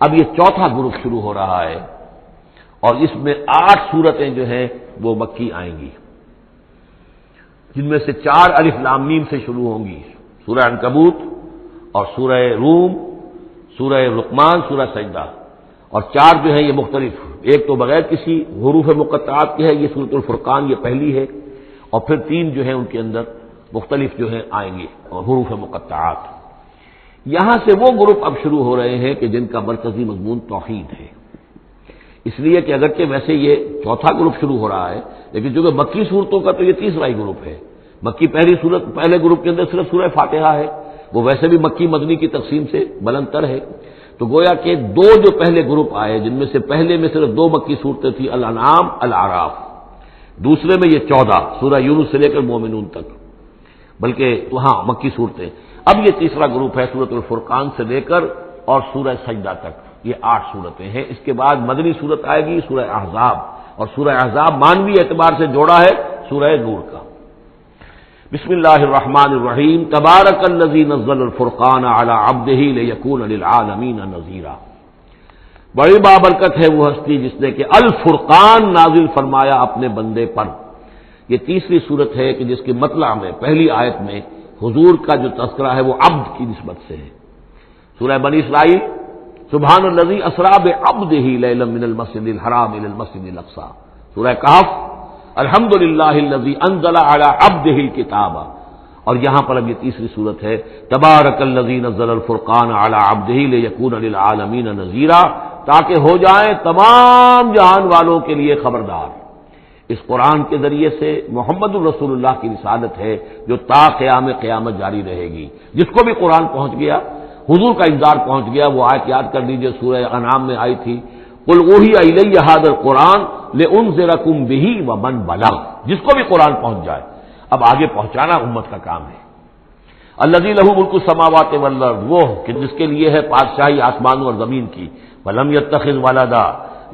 اب یہ چوتھا گروپ شروع ہو رہا ہے، اور اس میں 8 سورتیں جو ہیں وہ مکی آئیں گی، جن میں سے 4 الف لام میم سے شروع ہوں گی، سورہ عنکبوت اور سورہ روم، سورہ لقمان، سورہ سجدہ، اور 4 جو ہیں یہ مختلف، ایک تو بغیر کسی حروف مقطعات کی ہے، یہ سورۃ الفرقان یہ پہلی ہے، اور پھر 3 جو ہیں ان کے اندر مختلف جو ہیں آئیں گے اور حروف مقطعات۔ یہاں سے وہ گروپ اب شروع ہو رہے ہیں کہ جن کا مرکزی مضمون توحید ہے، اس لیے کہ اگرچہ ویسے یہ چوتھا گروپ شروع ہو رہا ہے، لیکن چونکہ مکی صورتوں کا تو یہ تیسرا ہی گروپ ہے۔ مکی پہلی صورت، پہلے گروپ کے اندر صرف سورہ فاتحہ ہے، وہ ویسے بھی مکی مدنی کی تقسیم سے بلند تر ہے، تو گویا کہ 2 جو پہلے گروپ آئے، جن میں سے پہلے میں صرف 2 مکی صورتیں تھیں، الانعام، الاعراف، دوسرے میں یہ 14 سورہ یونس سے لے کر مومنون تک، بلکہ وہاں مکی صورتیں۔ اب یہ تیسرا گروپ ہے سورۃ الفرقان سے لے کر اور سورہ سجدہ تک، یہ 8 صورتیں ہیں۔ اس کے بعد مدنی صورت آئے گی سورہ احزاب، اور سورہ احزاب مانوی اعتبار سے جوڑا ہے سورہ نور کا۔ بسم اللہ الرحمن الرحیم، تبارک الذی نزل الفرقان علی عبدہ لیکون للعالمین نذیرا۔ بڑی بابرکت ہے وہ ہستی جس نے کہ الفرقان نازل فرمایا اپنے بندے پر۔ یہ تیسری صورت ہے کہ جس کے مطلع میں پہلی آیت میں حضور کا جو تذکرہ ہے وہ عبد کی نسبت سے ہے۔ سورہ بنی اسرائیل، سبحان الذی اسری بعبدہ لیلا من المسجد الحرام الی المسجد الاقصی۔ سورہ کہف، الحمدللہ الذی انزل علی عبدہ الکتاب، اور یہاں پر اب یہ تیسری صورت ہے تبارک الذی نزل الفرقان علی عبدہ لیکون للعالمین نذیرا، تاکہ ہو جائیں تمام جہان والوں کے لیے خبردار۔ اس قرآن کے ذریعے سے محمد الرسول اللہ کی رسالت ہے جو تا قیامت جاری رہے گی۔ جس کو بھی قرآن پہنچ گیا، حضور کا انذار پہنچ گیا، وہ آیت یاد کر لیجئے، سورہ انعام میں آئی تھی، قل اوحی الی ھذا القرآن لانذرکم بہ ومن بلغ۔ جس کو بھی قرآن پہنچ جائے، اب آگے پہنچانا امت کا کام ہے۔ الذی لہ ملک السماوات والارض، وہ کہ جس کے لیے ہے بادشاہی آسمانوں اور زمین کی، ولم یتخذ ولدا،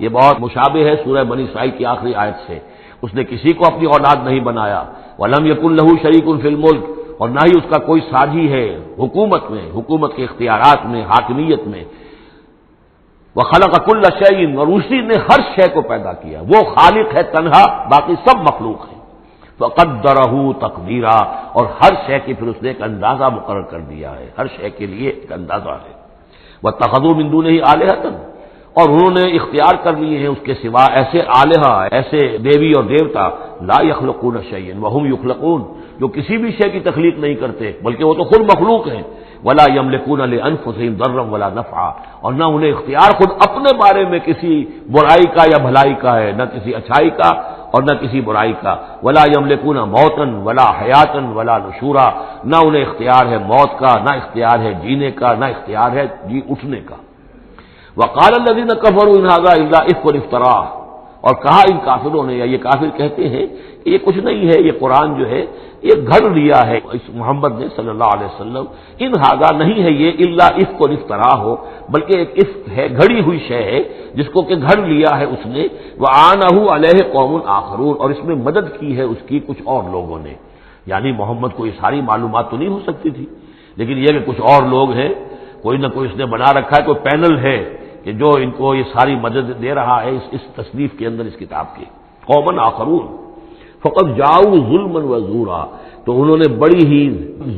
یہ بہت مشابہ ہے سورہ بنی اسرائیل کی آخری آیت سے، اس نے کسی کو اپنی اولاد نہیں بنایا، ولم یکن لہ شریک فی الملک، اور نہ ہی اس کا کوئی ساجی ہے حکومت میں، حکومت کے اختیارات میں، حاکمیت میں، وخلق کل شیء، اور اسی نے ہر شے کو پیدا کیا، وہ خالق ہے تنہا، باقی سب مخلوق ہیں، فقدرہ تقدیرا، اور ہر شے کی پھر اس نے ایک اندازہ مقرر کر دیا ہے، ہر شے کے لیے ایک اندازہ ہے۔ واتخذوا من دونہ آلہۃ، اور انہوں نے اختیار کر لیے ہیں اس کے سوا ایسے آلہہ، ایسے دیوی اور دیوتا، لا یخلقون شیئا وہم یخلقون، جو کسی بھی شے کی تخلیق نہیں کرتے بلکہ وہ تو خود مخلوق ہیں، ولا یملکون لانفسہم ضرا ولا نفعا، اور نہ انہیں اختیار خود اپنے بارے میں کسی برائی کا یا بھلائی کا ہے، نہ کسی اچھائی کا اور نہ کسی برائی کا، ولا یملکون موتا ولا حیاتا ولا نشورا، نہ انہیں اختیار ہے موت کا، نہ اختیار ہے جینے کا، نہ اختیار ہے جی اٹھنے کا۔ وقال الذين كفروا ان هذا الا افك افتراه، اور کہا ان کافروں نے، یا یہ کافر کہتے ہیں کہ یہ کچھ نہیں ہے، یہ قرآن جو ہے یہ گھڑ لیا ہے اس محمد نے صلی اللہ علیہ وسلم، ان هذا نہیں ہے یہ الا افك افتراه ہو، بلکہ ایک افک ہے، گھڑی ہوئی شے ہے جس کو کہ گھڑ لیا ہے اس نے، وعانه علیہ قوم آخرون، اور اس میں مدد کی ہے اس کی کچھ اور لوگوں نے، یعنی محمد کو یہ ساری معلومات تو نہیں ہو سکتی تھی، لیکن یہ کہ کچھ اور لوگ ہیں، کوئی نہ کوئی اس نے بنا رکھا ہے، کوئی پینل ہے کہ جو ان کو یہ ساری مدد دے رہا ہے اس تصنیف کے اندر، اس کتاب کے۔ قومن آخرون فقط جاؤ ظلما و زورا، تو انہوں نے بڑی ہی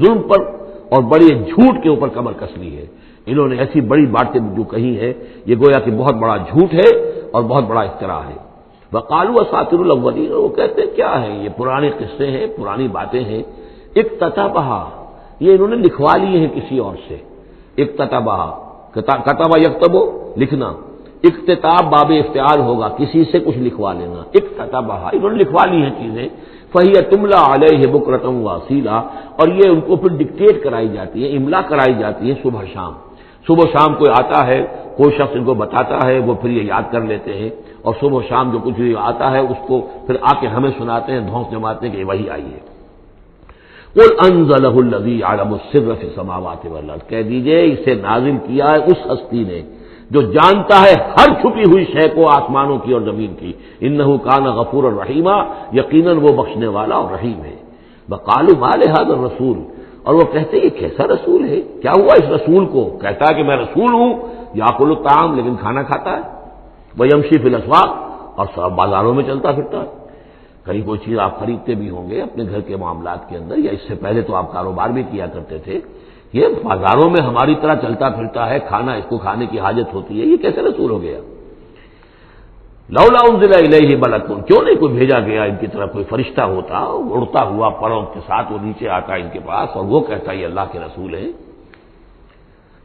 ظلم پر اور بڑی جھوٹ کے اوپر کمر کس لی ہے، انہوں نے ایسی بڑی باتیں جو کہی ہیں، یہ گویا کہ بہت بڑا جھوٹ ہے اور بہت بڑا افتراء ہے۔ وقالوا اساطیر الاولین، وہ کہتے ہیں کیا ہے یہ پرانے قصے ہیں، پرانی باتیں ہیں، اکتتبھا، یہ انہوں نے لکھوا لیے ہیں کسی اور سے، اکتتبھا، کتب یکتب لکھنا، اکتتاب باب افتعال ہوگا، کسی سے کچھ لکھوا لینا، اکتتبھا، انہوں نے لکھوا لی ہیں چیزیں، فہی تملا علیہ بکرۃ واصیلا، اور یہ ان کو پھر ڈکٹیٹ کرائی جاتی ہے، املا کرائی جاتی ہے صبح شام، صبح شام کوئی آتا ہے، کوئی شخص ان کو بتاتا ہے، وہ پھر یہ یاد کر لیتے ہیں، اور صبح شام جو کچھ آتا ہے اس کو پھر آ کے ہمیں سناتے ہیں، دھونس جماتے ہیں کہ وہی آئی ہے۔ قل انزلہ الذی یعلم السر فی السماوات والارض، کہہ دیجئے اسے نازل کیا ہے اس ہستی نے جو جانتا ہے ہر چھپی ہوئی شے کو آسمانوں کی اور زمین کی، انہ کان غفورا رحیما، یقیناً وہ بخشنے والا اور رحیم ہے۔ وقالوا ما لهذا الرسول، اور وہ کہتے ہیں یہ کیسا رسول ہے، کیا ہوا اس رسول کو، کہتا ہے کہ میں رسول ہوں یاکل الطعام، لیکن کھانا کھاتا ہے، ویمشی فی الاسواق، اور سب بازاروں میں چلتا پھرتا ہے۔ کہیں کوئی چیز آپ خریدتے بھی ہوں گے اپنے گھر کے معاملات کے اندر، یا اس سے پہلے تو آپ کاروبار بھی کیا کرتے تھے، یہ بازاروں میں ہماری طرح چلتا پھرتا ہے، کھانا اس کو کھانے کی حاجت ہوتی ہے، یہ کیسے رسول ہو گیا؟ لولا انزل الیہ ملک، کیوں نہیں کوئی بھیجا گیا ان کی طرف کوئی فرشتہ ہوتا، اڑتا ہوا پروں کے ساتھ وہ نیچے آتا ان کے پاس اور وہ کہتا یہ اللہ کے رسول ہیں،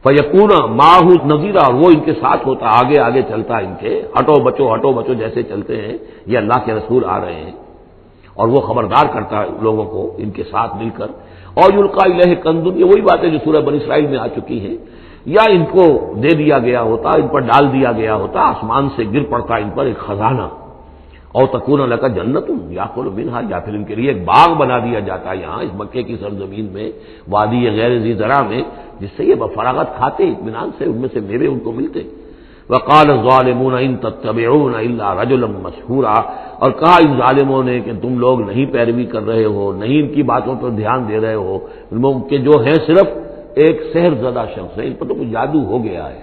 فیکون معہ نذیرا، اور وہ ان کے ساتھ ہوتا، آگے آگے چلتا ان کے، ہٹو بچو جیسے چلتے ہیں یہ اللہ کے رسول آ رہے ہیں، اور وہ خبردار کرتا ہے لوگوں کو ان کے ساتھ مل کر۔ اور یلقی الیہ کنز، یہ وہی باتیں جو سورہ بنی اسرائیل میں آ چکی ہیں، یا ان کو دے دیا گیا ہوتا، ان پر ڈال دیا گیا ہوتا، آسمان سے گر پڑتا ان پر ایک خزانہ، اور تکون لک جنت یاکل منھا، یا پھر ان کے لیے ایک باغ بنا دیا جاتا ہے یہاں اس مکے کی سرزمین میں، وادی غیر ذی زرع میں، جس سے یہ بفراغت کھاتے اطمینان سے، ان میں سے میوے ان کو ملتے۔ وقال الظالمون ان تتبعون الا رجلا مسحورا، اور کہا ان ظالموں نے کہ تم لوگ نہیں پیروی کر رہے ہو، نہیں ان کی باتوں پر دھیان دے رہے ہو، کہ جو ہیں صرف ایک سحر زدہ شخص ہے، ان پر تو کچھ جادو ہو گیا ہے،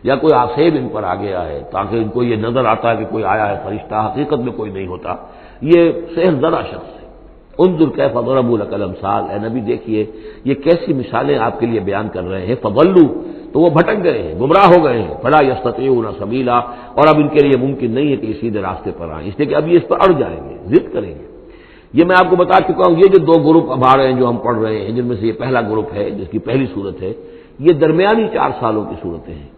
یا کوئی آسیب ان پر آ گیا ہے، تاکہ ان کو یہ نظر آتا ہے کہ کوئی آیا ہے فرشتہ، حقیقت میں کوئی نہیں ہوتا، یہ سحر زدہ شخص ہے۔ انظر کیف ضربوا لک الامثال، اے نبی دیکھیے یہ کیسی مثالیں آپ کے لیے بیان کر رہے ہیں، فضلوا، تو وہ بھٹک گئے ہیں، گمراہ ہو گئے ہیں، فلا یستطیعون سبیلا، اور اب ان کے لیے ممکن نہیں ہے کہ یہ سیدھے راستے پر آئیں، اس لیے کہ اب یہ اس پر اڑ جائیں گے، ضد کریں گے۔ یہ میں آپ کو بتا چکا ہوں، یہ جو دو گروپ اب آ رہے ہیں جو ہم پڑھ رہے ہیں، جن میں سے یہ پہلا گروپ ہے جس کی پہلی صورت ہے، یہ درمیانی 4 سالوں کی صورتیں ہیں،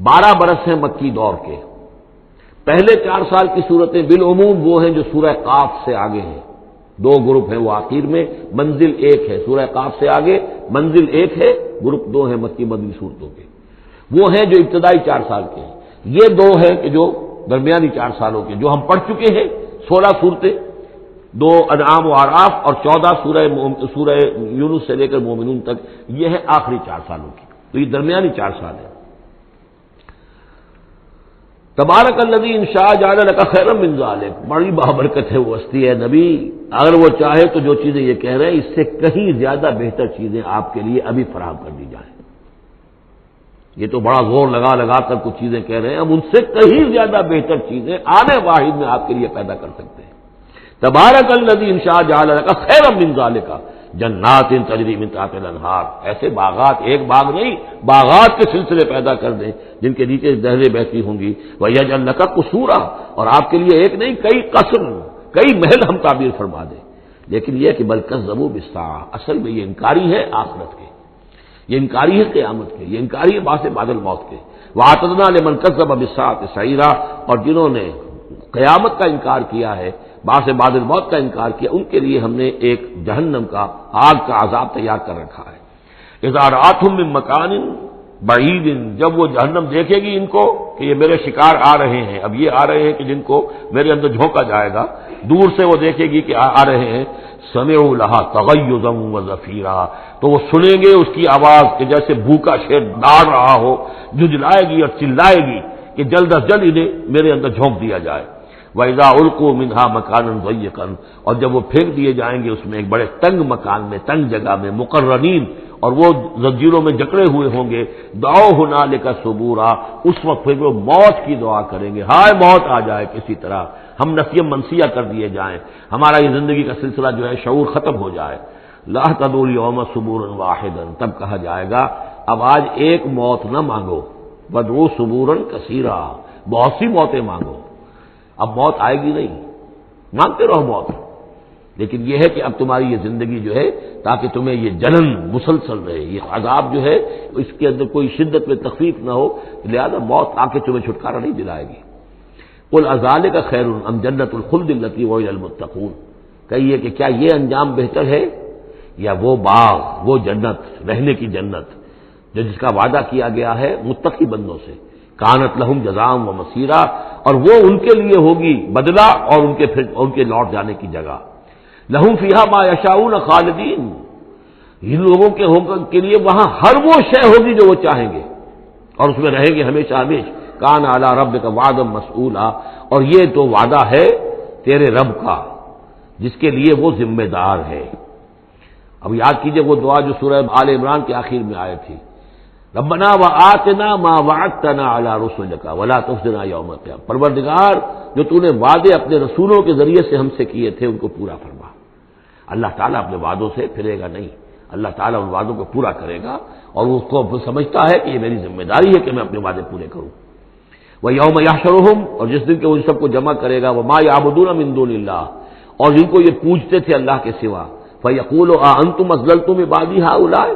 12 برس ہیں مکی دور کے۔ پہلے 4 سال کی صورتیں بالعموم وہ ہیں جو سورہ قاف سے آگے ہیں، 2 گروپ ہیں وہ آخر میں، منزل 1 ہے، سورہ قاف سے آگے منزل 1 ہے، گروپ 2 ہیں مکی مدنی صورتوں کے، وہ ہیں جو ابتدائی 4 سال کے ہیں۔ یہ 2 ہیں کہ جو درمیانی 4 سالوں کے، جو ہم پڑھ چکے ہیں 16 صورتیں، 2 انعام و اعراف اور 14 سورہ یونس سے لے کر مومنون تک، یہ ہے آخری 4 سالوں کی، تو یہ درمیانی 4 سال ہے۔ تبارک الذی ان شاء جعل لک خیرا من ذلک، بڑی بابرکت ہے وہ ہستی ہے نبی، اگر وہ چاہے تو جو چیزیں یہ کہہ رہے ہیں اس سے کہیں زیادہ بہتر چیزیں آپ کے لیے ابھی فراہم کر دی جائیں۔ یہ تو بڑا زور لگا لگا کر کچھ چیزیں کہہ رہے ہیں، ہم ان سے کہیں زیادہ بہتر چیزیں آنے واحد میں آپ کے لیے پیدا کر سکتے ہیں۔ تبارک الذی ان شاء جعل لک خیرا من ذلک جنات تجری من تحتها الانہار، ایسے باغات، ایک باغ نہیں، باغات کے سلسلے پیدا کر دیں جن کے نیچے نہریں بہتی ہوں گی، ویجعل لک قصورا، اور آپ کے لیے ایک نہیں کئی قصر، کئی محل ہم تعبیر فرما دیں۔ لیکن یہ کہ بل کذبوا بالساعۃ، اصل میں یہ انکاری ہے آخرت کے، یہ انکاری ہے قیامت کے، یہ انکاری ہے بعد بعد الموت کے۔ واعتدنا لمن کذب بالساعۃ سعیرا، اور جنہوں نے قیامت کا انکار کیا ہے، بعد بعد الموت کا انکار کیا، ان کے لیے ہم نے ایک جہنم کا، آگ کا عذاب تیار کر رکھا ہے۔ اذا رأتهم من مکان بعید، جب وہ جہنم دیکھے گی ان کو کہ یہ میرے شکار آ رہے ہیں، اب یہ آ رہے ہیں کہ جن کو میرے اندر جھونکا جائے گا، دور سے وہ دیکھے گی کہ آ رہے ہیں، سمعوا لها تغیظا وزفیرا، تو وہ سنیں گے اس کی آواز کہ جیسے بھوکا شیر ڈاڑ رہا ہو، جھجلائے گی اور چلائے گی کہ جلد از جلد انہیں میرے اندر جھونک دیا جائے۔ وَإِذَا أُلْقُوا مِنْهَا مَكَانًا ضَيِّقًا، اور جب وہ پھینک دیے جائیں گے اس میں ایک بڑے تنگ مکان میں، تنگ جگہ میں، مقرنین، اور وہ زنجیروں میں جکڑے ہوئے ہوں گے، دعوا هُنَالِكَ ثُبُورًا، اس وقت پھر وہ موت کی دعا کریں گے، ہائے موت آ جائے کسی طرح، ہم نسیہ منسیہ کر دیے جائیں، ہمارا یہ زندگی کا سلسلہ جو ہے شعور ختم ہو جائے۔ لَا تَدْعُوا الْيَوْمَ ثُبُورًا وَاحِدًا، تب کہا جائے گا اب آج ایک موت نہ مانگو، وَادْعُوا ثُبُورًا كَثِيرًا، بہت سی موتیں مانگو، اب موت آئے گی نہیں، مانگتے رہو موت، لیکن یہ ہے کہ اب تمہاری یہ زندگی جو ہے تاکہ تمہیں یہ جلن مسلسل رہے، یہ عذاب جو ہے اس کے اندر کوئی شدت میں تخفیف نہ ہو، لہذا موت آ کے تمہیں چھٹکارا نہیں دلائے گی۔ قل اذالک خیر ام جنت الخلد التی وعد المتقون، کہیے کہ کیا یہ انجام بہتر ہے یا وہ باغ، وہ جنت، رہنے کی جنت جو جس کا وعدہ کیا گیا ہے متقی بندوں سے، کانت لہم جزاء و مصیرا، اور وہ ان کے لیے ہوگی بدلہ اور ان کے لوٹ جانے کی جگہ، لہم فیہا ما یشاؤون خالدین، ان لوگوں کے لیے وہاں ہر وہ شے ہوگی جو وہ چاہیں گے اور اس میں رہیں گے ہمیشہ ہمیشہ۔ کان علی ربک وعدا مسئولا، اور یہ تو وعدہ ہے تیرے رب کا جس کے لیے وہ ذمہ دار ہے۔ اب یاد کیجئے وہ دعا جو سورہ آل عمران کے آخر میں آئی تھی، ربنا وآتنا ما وعدتنا علی رسلک ولا تخزنا یوم القیامہ، پروردگار جو تو نے وعدے اپنے رسولوں کے ذریعے سے ہم سے کیے تھے ان کو پورا فرما۔ اللہ تعالیٰ اپنے وعدوں سے پھرے گا نہیں، اللہ تعالیٰ ان وعدوں کو پورا کرے گا، اور اس کو سمجھتا ہے کہ یہ میری ذمہ داری ہے کہ میں اپنے وعدے پورے کروں۔ وَيَوْمَ يَحْشُرُهُمْ، اور جس دن کہ وہ ان سب کو جمع کرے گا، وَمَا يَعْبُدُونَ مِن دُونِ اللَّهِ، اور جن کو یہ پوجتے تھے اللہ کے سوا، فَيَقُولُ أَأَنتُمْ أَضْلَلْتُمْ عِبَادِي هَؤُلَاءِ،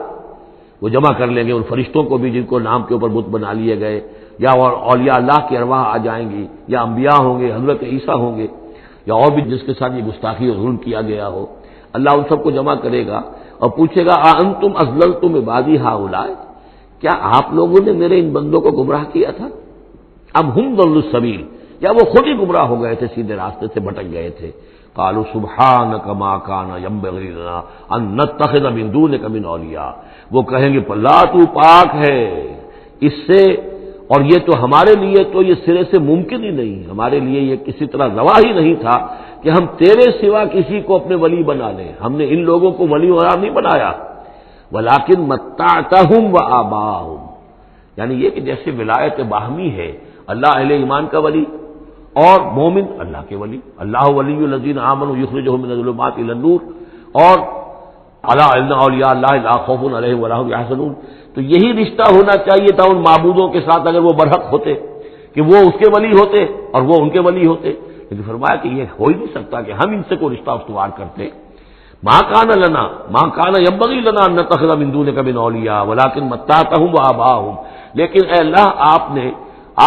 وہ جمع کر لیں گے ان فرشتوں کو بھی جن کو نام کے اوپر بت بنا لیے گئے، یا اور اولیاء اللہ کی ارواح آ جائیں گی، یا انبیاء ہوں گے، حضرت عیسیٰ ہوں گے، یا اور بھی جس کے ساتھ یہ گستاخی اور ظلم کیا گیا ہو، اللہ ان سب کو جمع کرے گا اور پوچھے گا أَأَنتُمْ أَضْلَلْتُمْ عِبَادِي هَؤُلَاءِ، کیا آپ لوگوں نے میرے ان بندوں کو گمراہ کیا تھا؟ اب ہم ضلوا السبیل، یا وہ خود ہی گمراہ ہو گئے تھے، سیدھے راستے سے بھٹک گئے تھے۔ قالوا سبحانک ما کان ینبغی لنا ان نتخذ من دونک من اولیاء، وہ کہیں گے اللہ تو پاک ہے اس سے، اور یہ تو ہمارے لیے تو یہ سرے سے ممکن ہی نہیں، ہمارے لیے یہ کسی طرح روا ہی نہیں تھا کہ ہم تیرے سوا کسی کو اپنے ولی بنا لیں، ہم نے ان لوگوں کو ولی قرار نہیں بنایا۔ ولکن متعتہم وآباءہم، یعنی یہ کہ جیسے ولایت باہمی ہے، اللہ اہل ایمان کا ولی اور مومن اللہ کے ولی، اللہ ولی الذین آمنوا یخرجہم من الظلمات الی النور، اور الا ان اولیاء اللہ لا خوف علیہم ولا هم یحزنون، تو یہی رشتہ ہونا چاہیے تھا ان معبودوں کے ساتھ اگر وہ برحق ہوتے، کہ وہ اس کے ولی ہوتے اور وہ ان کے ولی ہوتے، لیکن فرمایا کہ یہ ہو ہی نہیں سکتا کہ ہم ان سے کوئی رشتہ استوار کرتے۔ ما کان لنا ما کان ینبغی لنا ان نتخذ من دونک من اولیاء ولکن متعتہم وآباءہم، لیکن اے اللہ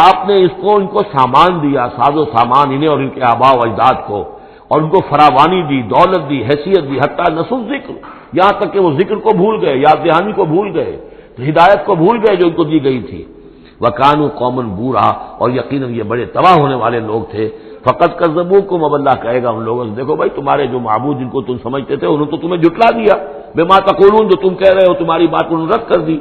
آپ نے اس کو ان کو سامان دیا، ساز و سامان انہیں اور ان کے آباء و اجداد کو، اور ان کو فراوانی دی، دولت دی، حیثیت دی، حتیٰ نسوا ذکر، یہاں تک کہ وہ ذکر کو بھول گئے، یاد دہانی کو بھول گئے، ہدایت کو بھول گئے جو ان کو دی گئی تھی۔ وَكَانُوا قَوْمًا بُورًا، اور یقیناً یہ بڑے تباہ ہونے والے لوگ تھے۔ فَقَدْ كَذَّبُوكُمْ، اب اللہ کہے گا ان لوگوں سے دیکھو بھائی تمہارے جو معبود جن کو تم سمجھتے تھے انہوں نے تو تمہیں جھٹلا دیا، بِمَا تَقُولُونَ، جو تم کہہ رہے ہو تمہاری بات انہوں نے رد کر دی۔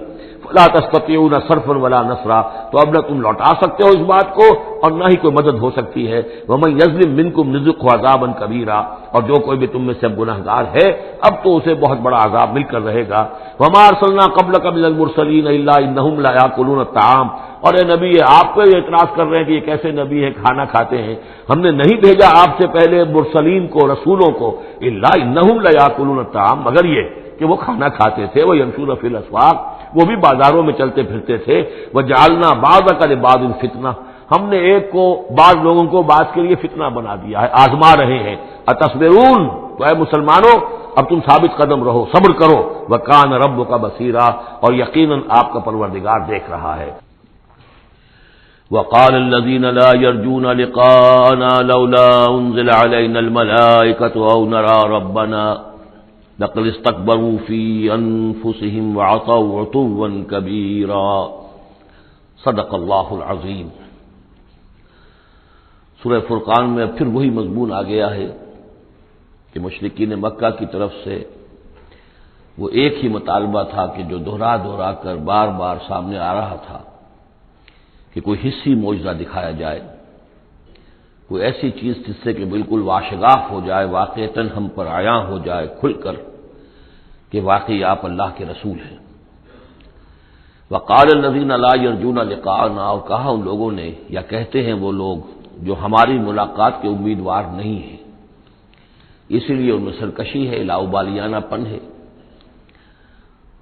فَلَا تَسْتَطِيعُونَ صَرْفًا وَلَا نَصْرًا، تو اب نہ تم لوٹا سکتے ہو اس بات کو اور نہ ہی کوئی مدد ہو سکتی ہے۔ وَمَن يَظْلِم مِّنكُمْ نُذِقْهُ عَذَابًا كَبِيرًا، اور جو کوئی بھی تم میں سے گنہگار ہے اب تو اسے بہت بڑا عذاب مل کر رہے گا۔ وَمَا أَرْسَلْنَا قَبْلَكَ مِنَ الْمُرْسَلِينَ إِلَّا إِنَّهُمْ لَيَأْكُلُونَ الطَّعَامَ، اور اے نبی آپ پہ یہ اعتراض کر رہے ہیں کہ یہ کیسے نبی ہے کھانا کھاتے ہیں، ہم نے نہیں بھیجا آپ سے پہلے مرسلین کو، رسولوں کو، إِلَّا إِنَّهُمْ لَيَأْكُلُونَ الطَّعَامَ، مگر یہ کہ وہ کھانا کھاتے تھے، وہ يَمْشُونَ فِي الْأَسْوَاقِ، وہ بھی بازاروں میں چلتے پھرتے تھے۔ وَجَعَلْنَا بَعْضَكَ لِبَعْضٍ فِتْنَةً، ہم نے ایک کو بعض لوگوں کو بعض کے لیے فتنہ بنا دیا ہے، آزما رہے ہیں۔ اتصبرون، تو اے مسلمانوں اب تم ثابت قدم رہو، صبر کرو۔ وَكَانَ رَبُّكَ بَصِيرًا، اور یقیناً آپ کا پروردگار دیکھ رہا ہے۔ وَقَالَ الَّذِينَ لَا يَرْجُونَ لِقَاءَنَا لَوْلَا أُنزِلَ عَلَيْنَا الْمَلَائِكَةُ أَوْ نَرَىٰ رَبَّنَا لَقَدِ اسْتَكْبَرُوا فِي أَنفُسِهِمْ وَعَتَوْا عُتُوًّا كَبِيرًا۔ صدق اللہ العظیم۔ سورہ فرقان میں اب پھر وہی مضمون آ گیا ہے کہ مشرکین مکہ کی طرف سے وہ ایک ہی مطالبہ تھا کہ جو دہرا کر بار بار سامنے آ رہا تھا کہ کوئی حصی معجزہ دکھایا جائے، کوئی ایسی چیز جس سے کہ بالکل واشگاف ہو جائے، واقعتاً ہم پر عیاں ہو جائے کھل کر کہ واقعی آپ اللہ کے رسول ہیں۔ وقال الذین لا یرجون لقاءنا، اور کہا ان لوگوں نے، یا کہتے ہیں وہ لوگ جو ہماری ملاقات کے امیدوار نہیں ہیں، اسی لیے ان میں سرکشی ہے، لاؤبالیانہ پن ہے۔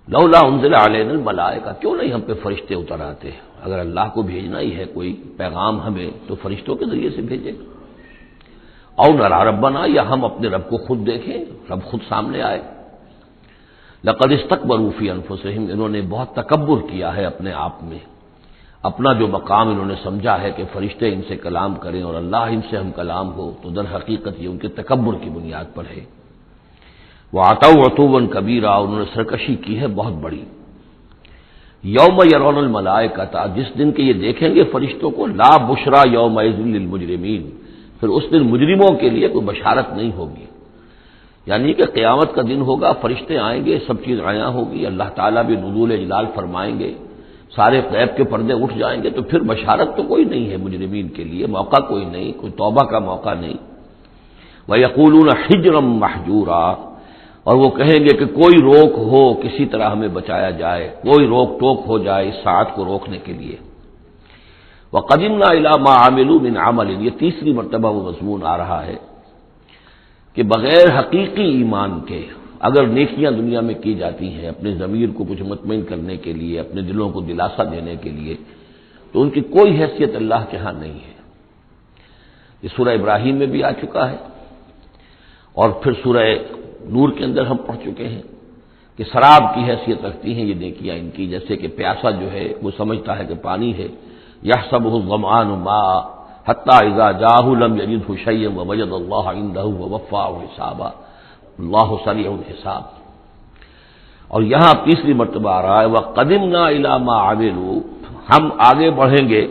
لولا انزل علینا الملائکہ، کیوں نہیں ہم پہ فرشتے اتر آتے؟ اگر اللہ کو بھیجنا ہی ہے کوئی پیغام ہمیں تو فرشتوں کے ذریعے سے بھیجے۔ او نرا ربنا، یا ہم اپنے رب کو خود دیکھیں، رب خود سامنے آئے۔ لقد استکبروا فی انفسہم، انہوں نے بہت تکبر کیا ہے اپنے آپ میں، اپنا جو مقام انہوں نے سمجھا ہے کہ فرشتے ان سے کلام کریں اور اللہ ان سے ہم کلام ہو، تو در حقیقت یہ ان کے تکبر کی بنیاد پر ہے۔ وَعَتَوْا عُتُوًّا كَبِيرًا، انہوں نے سرکشی کی ہے بہت بڑی۔ یوم یرون الملائکۃ، جس دن کے یہ دیکھیں گے فرشتوں کو، لا بشرا یومئذ للمجرمین، پھر اس دن مجرموں کے لیے کوئی بشارت نہیں ہوگی، یعنی کہ قیامت کا دن ہوگا، فرشتے آئیں گے، سب چیز عیاں ہوگی، اللہ تعالیٰ بھی نزول جلال فرمائیں گے، سارے غیب کے پردے اٹھ جائیں گے، تو پھر بشارت تو کوئی نہیں ہے مجرمین کے لیے، موقع کوئی نہیں، کوئی توبہ کا موقع نہیں۔ وَيَقُولُونَ حِجْرًا مَحْجُورًا، اور وہ کہیں گے کہ کوئی روک ہو، کسی طرح ہمیں بچایا جائے، کوئی روک ٹوک ہو جائے اس ساعت کو روکنے کے لیے۔ وَقَدِمْنَا إِلَىٰ مَا عَمِلُوا مِنْ عَمَلٍ، یہ تیسری مرتبہ وہ مضمون آ رہا ہے کہ بغیر حقیقی ایمان کے اگر نیکیاں دنیا میں کی جاتی ہیں اپنے ضمیر کو کچھ مطمئن کرنے کے لیے، اپنے دلوں کو دلاسا دینے کے لیے، تو ان کی کوئی حیثیت اللہ کے ہاں نہیں ہے۔ یہ سورہ ابراہیم میں بھی آ چکا ہے، اور پھر سورہ نور کے اندر ہم پڑھ چکے ہیں کہ سراب کی حیثیت رکھتی ہیں یہ نیکیاں ان کی، جیسے کہ پیاسا جو ہے وہ سمجھتا ہے کہ پانی ہے، یحسبہ الظمآن ماء حتی اذا جاءہ لم یجدہ شیئا ووجد اللہ عندہ ووفاہ حسابا اللہ سریع الحساب۔ اور یہاں تیسری مرتبہ آ رہا ہے وَقَدِمْنَا إِلَىٰ مَا عَمِلُوا، ہم آگے بڑھیں گے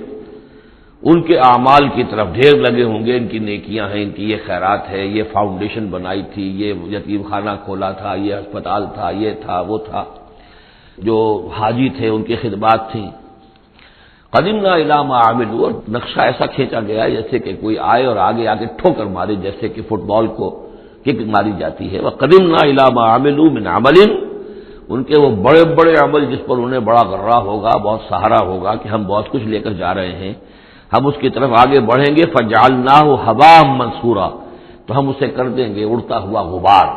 ان کے اعمال کی طرف، ڈھیر لگے ہوں گے ان کی نیکیاں ہیں، ان کی یہ خیرات ہے، یہ فاؤنڈیشن بنائی تھی، یہ یتیم خانہ کھولا تھا، یہ ہسپتال تھا، یہ تھا وہ تھا، جو حاجی تھے ان کی خدمات تھیں۔ قدمنا الی ما عملوا، اور نقشہ ایسا کھینچا گیا جیسے کہ کوئی آئے اور آگے آگے ٹھوکر مارے، جیسے کہ فٹ بال کو کک ماری جاتی ہے۔ وقدمنا الی ما عملوا من عمل، ان کے وہ بڑے بڑے عمل جس پر انہیں بڑا غرہ ہوگا، بہت سہارا ہوگا کہ ہم بہت کچھ لے کر جا رہے ہیں، ہم اس کی طرف آگے بڑھیں گے۔ فجعلناہ ھباء منثورا، تو ہم اسے کر دیں گے اڑتا ہوا غبار،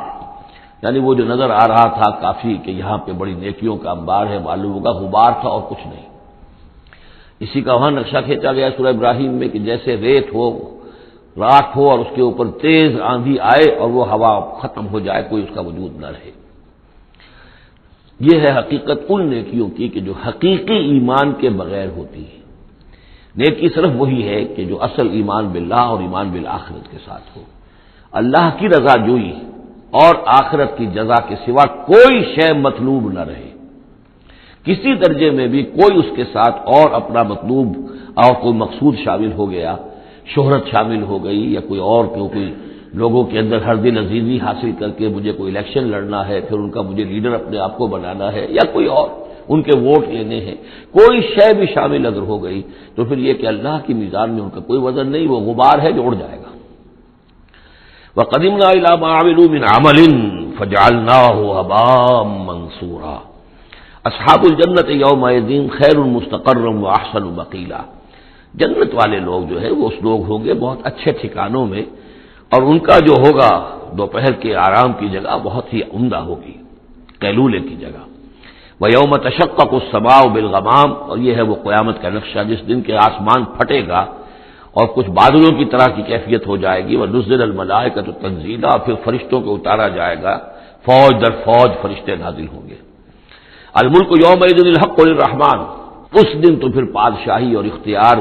یعنی وہ جو نظر آ رہا تھا کافی کہ یہاں پہ بڑی نیکیوں کا انبار ہے، معلوم ہوگا غبار تھا اور کچھ نہیں۔ اسی کا وہاں نقشہ کھینچا گیا سورہ ابراہیم میں کہ جیسے ریت ہو، راکھ ہو، اور اس کے اوپر تیز آندھی آئے اور وہ ہوا ختم ہو جائے، کوئی اس کا وجود نہ رہے۔ یہ ہے حقیقت ان نیکیوں کی کہ جو حقیقی ایمان کے بغیر ہوتی ہے۔ نیکی صرف وہی ہے کہ جو اصل ایمان باللہ اور ایمان بالآخرت کے ساتھ ہو، اللہ کی رضا جوئی اور آخرت کی جزا کے سوا کوئی شے مطلوب نہ رہے، کسی درجے میں بھی کوئی اس کے ساتھ اور اپنا مطلوب اور کوئی مقصود شامل ہو گیا، شہرت شامل ہو گئی، یا کوئی اور کوئی لوگوں کے اندر ہر دل عزیزی حاصل کر کے مجھے کوئی الیکشن لڑنا ہے، پھر ان کا مجھے لیڈر اپنے آپ کو بنانا ہے، یا کوئی اور ان کے ووٹ لینے ہیں، کوئی شے بھی شامل اگر ہو گئی تو پھر یہ کہ اللہ کی میزان میں ان کا کوئی وزن نہیں، وہ غبار ہے جو اڑ جائے گا۔ وَقَدِمْنَا إِلَىٰ مَا عَمِلُوا مِنْ عَمَلٍ فَجَعَلْنَاهُ هَبَاءً مَّنثُورًا۔ اصحاب الجنت یومئذ خیر مستقرا واحسن مقیلا، جنت والے لوگ جو ہے وہ اس لوگ ہوں گے بہت اچھے ٹھکانوں میں، اور ان کا جو ہوگا دوپہر کے آرام کی جگہ بہت ہی عمدہ ہوگی، قیلولے کی جگہ۔ وَيَوْمَ تَشَقَّقُ السَّمَاءُ بِالْغَمَامِ، اور یہ ہے وہ قیامت کا نقشہ جس دن کے آسمان پھٹے گا اور کچھ بادلوں کی طرح کی کیفیت ہو جائے گی۔ وَنُزِّلَ الْمَلَائِكَةُ تَنزِيلًا، پھر فرشتوں کو اتارا جائے گا، فوج در فوج فرشتے نازل ہوں گے۔ الملک یومئذ الحق للرحمن، اس دن تو پھر بادشاہی اور اختیار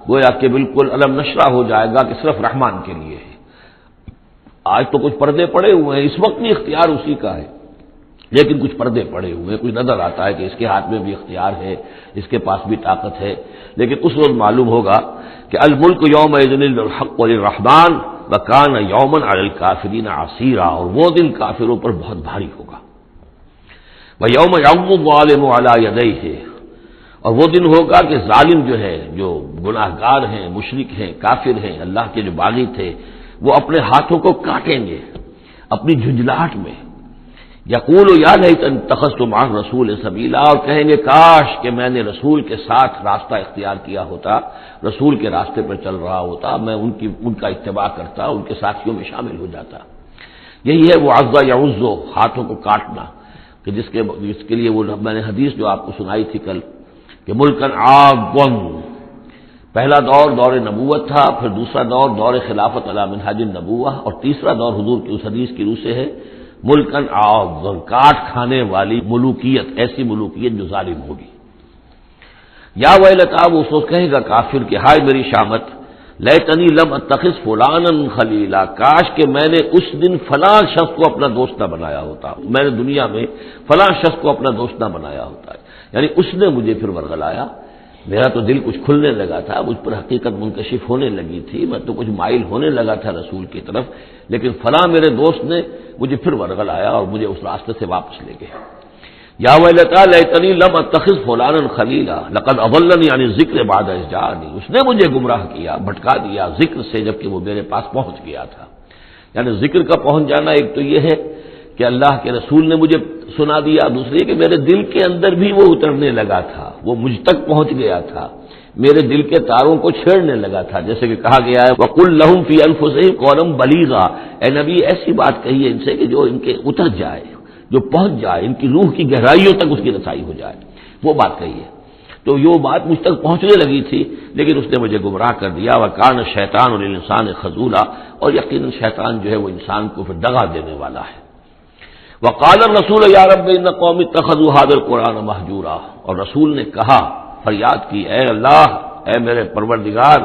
گویا کہ بالکل علم نشرہ ہو جائے گا کہ صرف رحمان کے لیے ہے۔ آج تو کچھ پردے پڑے ہوئے ہیں، اس وقت بھی اختیار اسی کا ہے، لیکن کچھ پردے پڑے ہوئے ہیں، کچھ نظر آتا ہے کہ اس کے ہاتھ میں بھی اختیار ہے، اس کے پاس بھی طاقت ہے، لیکن اس وقت معلوم ہوگا کہ الملک یومئذ الحق للرحمن وکان یوما علی الکافرین عسیرا، اور وہ دن کافروں پر بہت بھاری ہوگا۔ وَيَوْمَ يَعْضُ الظَّالِمُ عَلَىٰ يَدَيْهِ، اور وہ دن ہوگا کہ ظالم جو ہے، جو گناہ گار ہیں، مشرک ہیں، کافر ہیں، اللہ کے جو باغی تھے، وہ اپنے ہاتھوں کو کاٹیں گے اپنی جھنجھلاہٹ میں۔ یقول یا لیتنی اتخذت مع الرسول سبیلا، اور کہیں گے کاش کہ میں نے رسول کے ساتھ راستہ اختیار کیا ہوتا، رسول کے راستے پر چل رہا ہوتا، میں ان کا اتباع کرتا، ان کے ساتھیوں میں شامل ہو جاتا۔ یہی ہے وہ عض یعض، ہاتھوں کو کاٹنا، کہ جس کے لیے وہ میں نے حدیث جو آپ کو سنائی تھی کل کہ ملکن عاضًا، پہلا دور دور نبوت تھا، پھر دوسرا دور دور خلافت علی منہاج النبوہ، اور تیسرا دور حضور کی اس حدیث کی روح سے ہے ملکن عاضًا، کاٹ کھانے والی ملوکیت، ایسی ملوکیت جو ظالم ہوگی۔ یا ویلتا، وہ سوچ کہے گا کافر کہ ہائے میری شامت، لیتنی لم اتخذ فلانا خلیلا، کاش کہ میں نے اس دن فلاں شخص کو اپنا دوست نہ بنایا ہوتا، میں نے دنیا میں فلاں شخص کو اپنا دوست نہ بنایا ہوتا، یعنی اس نے مجھے پھر ورغلایا، میرا تو دل کچھ کھلنے لگا تھا، مجھ پر حقیقت منکشف ہونے لگی تھی، میں تو کچھ مائل ہونے لگا تھا رسول کی طرف، لیکن فلاں میرے دوست نے مجھے پھر ورغلایا اور مجھے اس راستے سے واپس لے گئے۔ یا ویلتا لیتنی لم اتخذ فلانا خلیلا لقد اضلنی عن الذکر بعد اذ جاءنی، اس نے مجھے گمراہ کیا، بھٹکا دیا ذکر سے جبکہ وہ میرے پاس پہنچ گیا تھا۔ یعنی ذکر کا پہنچ جانا ایک تو یہ ہے کہ اللہ کے رسول نے مجھے سنا دیا، دوسری کہ میرے دل کے اندر بھی وہ اترنے لگا تھا، وہ مجھ تک پہنچ گیا تھا، میرے دل کے تاروں کو چھیڑنے لگا تھا، جیسے کہ کہا گیا ہے وَقُلْ لَهُمْ فِي أَنفُسِهِمْ قَوْلًا بَلِيغًا، اے نبی ایسی بات کہیے ان سے کہ جو ان کے اتر جائے، جو پہنچ جائے، ان کی روح کی گہرائیوں تک اس کی رسائی ہو جائے، وہ بات کہیے۔ تو یہ بات مجھ تک پہنچنے لگی تھی، لیکن اس نے مجھے گمراہ کر دیا، وَكَانَ الشَّيْطَانُ لِلْإِنسَانِ خَذُولًا، اور یقیناً شیطان جو ہے وہ انسان کو پھر دغا دینے والا ہے۔ وَقَالَ الرَّسُولُ يَا رَبِّ إِنَّ قَوْمِي اتَّخَذُوا هَٰذَا الْقُرْآنَ مَهْجُورًا، اور رسول نے کہا، فریاد کی، اے اللہ، اے میرے پروردگار،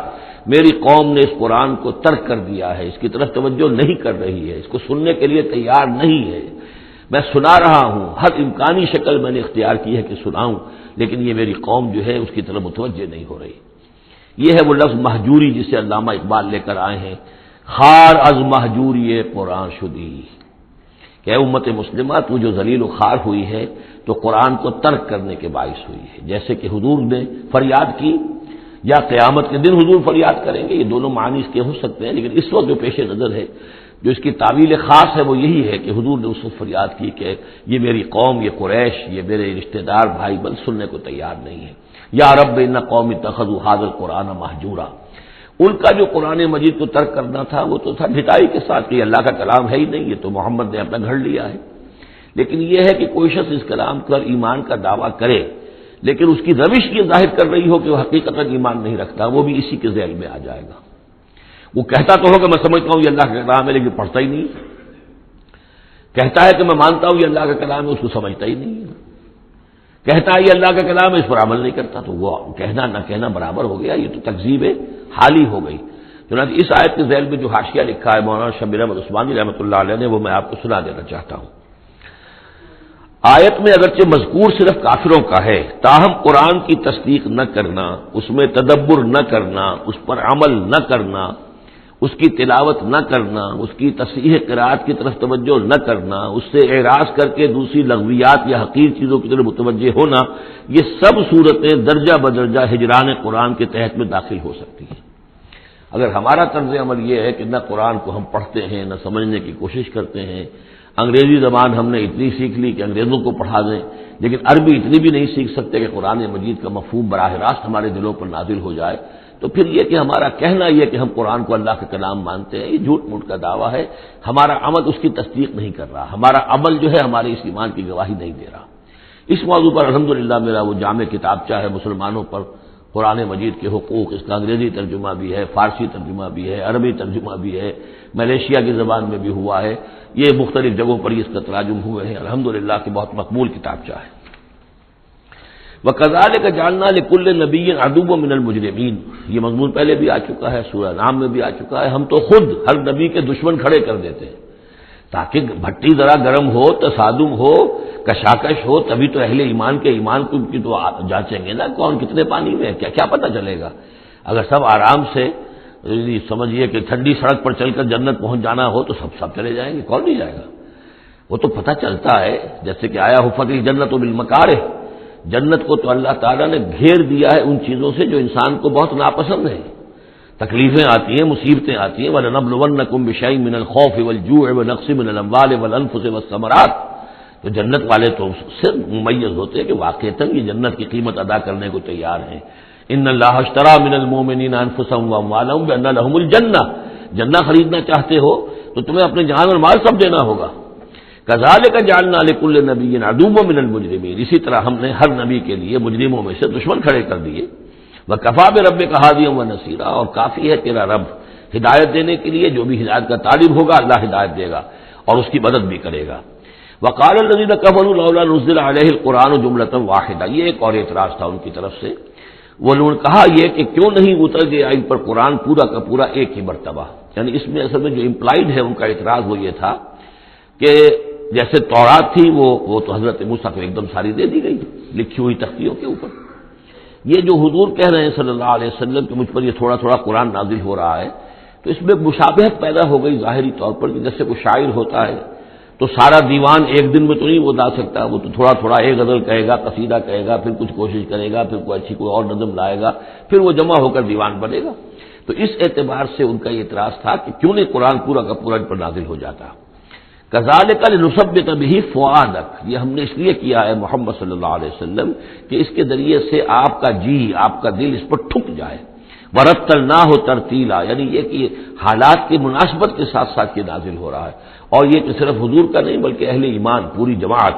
میری قوم نے اس قرآن کو ترک کر دیا ہے، اس کی طرف توجہ نہیں کر رہی ہے، اس کو سننے کے لیے تیار نہیں ہے۔ میں سنا رہا ہوں، ہر امکانی شکل میں نے اختیار کی ہے کہ سناؤں، لیکن یہ میری قوم جو ہے اس کی طرف متوجہ نہیں ہو رہی۔ یہ ہے وہ لفظ مہجوری جسے علامہ اقبال لے کر آئے ہیں، خار از مہجوری قرآن شدی، کہ اے امت مسلمہ تو جو ذلیل و خوار ہوئی ہے تو قرآن کو ترک کرنے کے باعث ہوئی ہے، جیسے کہ حضور نے فریاد کی، یا قیامت کے دن حضور فریاد کریں گے، یہ دونوں معنی اس کے ہو سکتے ہیں، لیکن اس وقت جو پیش نظر ہے، جو اس کی تعویل خاص ہے، وہ یہی ہے کہ حضور نے اس وقت فریاد کی کہ یہ میری قوم، یہ قریش، یہ میرے رشتہ دار بھائی بل سننے کو تیار نہیں ہے۔ یا رب ان قوم اتخذوا هذا القرآن مہجورا، ان کا جو قرآن مجید کو ترک کرنا تھا وہ تو تھا ڈھٹائی کے ساتھ کہ اللہ کا کلام ہے ہی نہیں، یہ تو محمد نے اپنا گھڑ لیا ہے۔ لیکن یہ ہے کہ کوئی شخص اس کلام پر ایمان کا دعویٰ کرے، لیکن اس کی روش یہ ظاہر کر رہی ہو کہ وہ حقیقت ایمان نہیں رکھتا، وہ بھی اسی کے ذیل میں آ جائے گا۔ وہ کہتا تو ہو کہ میں سمجھتا ہوں یہ اللہ کا کلام ہے، لیکن پڑھتا ہی نہیں، کہتا ہے کہ میں مانتا ہوں یہ اللہ کا کلام ہے، اس کو سمجھتا ہی نہیں، کہتا ہے یہ اللہ کا کلام ہے، اس پر عمل نہیں کرتا، تو وہ کہنا نہ کہنا برابر ہو گیا، یہ تو تکذیب حالی ہو گئی۔ چنانچہ اس آیت کے ذیل میں جو حاشیہ لکھا ہے مولانا شبیر احمد عثمانی رحمۃ اللہ علیہ نے، وہ میں آپ کو سنا دینا چاہتا ہوں۔ آیت میں اگرچہ مذکور صرف کافروں کا ہے، تاہم قرآن کی تصدیق نہ کرنا، اس میں تدبر نہ کرنا، اس پر عمل نہ کرنا، اس کی تلاوت نہ کرنا، اس کی تصحیح قرات کی طرف توجہ نہ کرنا، اس سے اعراض کر کے دوسری لغویات یا حقیر چیزوں کی طرف متوجہ ہونا، یہ سب صورتیں درجہ بدرجہ ہجران قرآن کے تحت میں داخل ہو سکتی ہیں۔ اگر ہمارا طرز عمل یہ ہے کہ نہ قرآن کو ہم پڑھتے ہیں، نہ سمجھنے کی کوشش کرتے ہیں، انگریزی زبان ہم نے اتنی سیکھ لی کہ انگریزوں کو پڑھا دیں، لیکن عربی اتنی بھی نہیں سیکھ سکتے کہ قرآن مجید کا مفہوم براہ راست ہمارے دلوں پر نازل ہو جائے، تو پھر یہ کہ ہمارا کہنا یہ کہ ہم قرآن کو اللہ کا کلام مانتے ہیں، یہ جھوٹ موٹ کا دعویٰ ہے، ہمارا عمل اس کی تصدیق نہیں کر رہا، ہمارا عمل جو ہے ہمارے اس ایمان کی گواہی نہیں دے رہا۔ اس موضوع پر الحمدللہ میرا وہ جامع کتابچہ ہے مسلمانوں پر قرآن مجید کے حقوق، اس کا انگریزی ترجمہ بھی ہے، فارسی ترجمہ بھی ہے، عربی ترجمہ بھی ہے، ملیشیا کی زبان میں بھی ہوا ہے، یہ مختلف جگہوں پر اس کا تراجم ہوئے ہیں، الحمدللہ کہ بہت مقبول کتابچہ ہے۔ وَكَذَلِكَ جَعَلْنَا لِكُلِّ نَبِيٍّ عَدُوًّا مِّنَ الْمُجْرِمِينَ، یہ مضمون پہلے بھی آ چکا ہے، سورہ نام میں بھی آ چکا ہے، ہم تو خود ہر نبی کے دشمن کھڑے کر دیتے ہیں تاکہ بھٹی ذرا گرم ہو، تصادم ہو، کشاکش ہو، تبھی تو اہل ایمان کے ایمان کو کی تو جانچیں گے نا، کون کتنے پانی میں ہے، کیا پتہ چلے گا۔ اگر سب آرام سے سمجھیے کہ ٹھنڈی سڑک پر چل کر جنت پہنچ جانا ہو تو سب چلے جائیں گے، کون نہیں جائے گا؟ وہ تو پتہ چلتا ہے، جیسے کہ آیا حفت الجنت بالمکارہ، جنت کو تو اللہ تعالیٰ نے گھیر دیا ہے ان چیزوں سے جو انسان کو بہت ناپسند ہیں، تکلیفیں آتی ہیں، مصیبتیں آتی ہیں، وَلَنَبْلُوَنَّكُمْ بِشَيْءٍ مِّنَ الْخَوْفِ وَالْجُوعِ وَنَقْصٍ مِّنَ الْأَمْوَالِ وَالْأَنفُسِ وَالثَّمَرَاتِ، تو جنت والے تو سے ممیز ہوتے ہیں کہ واقعتاً یہ جنت کی قیمت ادا کرنے کو تیار ہیں۔ ان اللہ اشترى من المؤمنین انفسهم واموالهم بان لهم الجنہ، جنہ خریدنا چاہتے ہو تو تمہیں اپنے جان اور مال سب دینا ہوگا۔ کذالک جعلنا لكل نبی عدوا من المجرمین، اسی طرح ہم نے ہر نبی کے لیے مجرموں میں سے دشمن کھڑے کر دیے۔ وکفى بربک ہادیا ونصیرا، اور کافی ہے تیرا رب ہدایت دینے کے لیے، جو بھی ہدایت کا طالب ہوگا اللہ ہدایت دے گا اور اس کی مدد بھی کرے گا۔ وقال الذين كفروا لولا نزل عليه القرآن جملة واحدة، یہ ایک اور اعتراض تھا ان کی طرف سے، وہ لوگوں نے کہا یہ کہ کیوں نہیں اتر گیا ان پر قرآن پورا کا پورا ایک ہی مرتبہ، یعنی اس میں اصل میں جو امپلائڈ ہے ان کا اعتراض وہ یہ تھا کہ جیسے تورات تھی وہ تو حضرت موسیٰ کو ایک دم ساری دے دی گئی لکھی ہوئی تختیوں کے اوپر، یہ جو حضور کہہ رہے ہیں صلی اللہ علیہ وسلم کہ مجھ پر یہ تھوڑا تھوڑا قرآن نازل ہو رہا ہے، تو اس میں مشابہت پیدا ہو گئی ظاہری طور پر، کہ جیسے کوئی شاعر ہوتا ہے تو سارا دیوان ایک دن میں تو نہیں وہ لا سکتا، وہ تو تھوڑا تھوڑا ایک غزل کہے گا، قصیدہ کہے گا، پھر کچھ کوشش کرے گا، پھر کوئی اچھی کوئی اور نظم لائے گا، پھر وہ جمع ہو کر دیوان بنے گا۔ تو اس اعتبار سے ان کا یہ اعتراض تھا کہ کیوں نہیں قرآن پورا کا پورا ان پر نازل ہو جاتا۔ کذالک لنثبت بہ فؤادک، یہ ہم نے اس لیے کیا ہے محمد صلی اللہ علیہ وسلم کہ اس کے ذریعے سے آپ کا جی، آپ کا دل اس پر ٹھک جائے. ورتلناہ ترتیلا، یعنی یہ کہ حالات کی مناسبت کے ساتھ ساتھ یہ نازل ہو رہا ہے. اور یہ کہ صرف حضور کا نہیں بلکہ اہل ایمان پوری جماعت،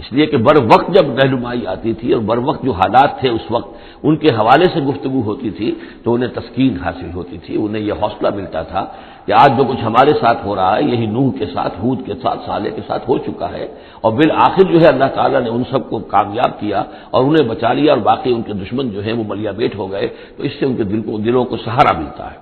اس لیے کہ بر وقت جب رہنمائی آتی تھی اور بر وقت جو حالات تھے اس وقت ان کے حوالے سے گفتگو ہوتی تھی تو انہیں تسکین حاصل ہوتی تھی، انہیں یہ حوصلہ ملتا تھا کہ آج جو کچھ ہمارے ساتھ ہو رہا ہے یہی نوح کے ساتھ، ہود کے ساتھ، صالح کے ساتھ ہو چکا ہے، اور بالآخر جو ہے اللہ تعالیٰ نے ان سب کو کامیاب کیا اور انہیں بچا لیا، اور باقی ان کے دشمن جو ہیں وہ ملیا بیٹ ہو گئے. تو اس سے ان کے دلوں کو سہارا ملتا ہے.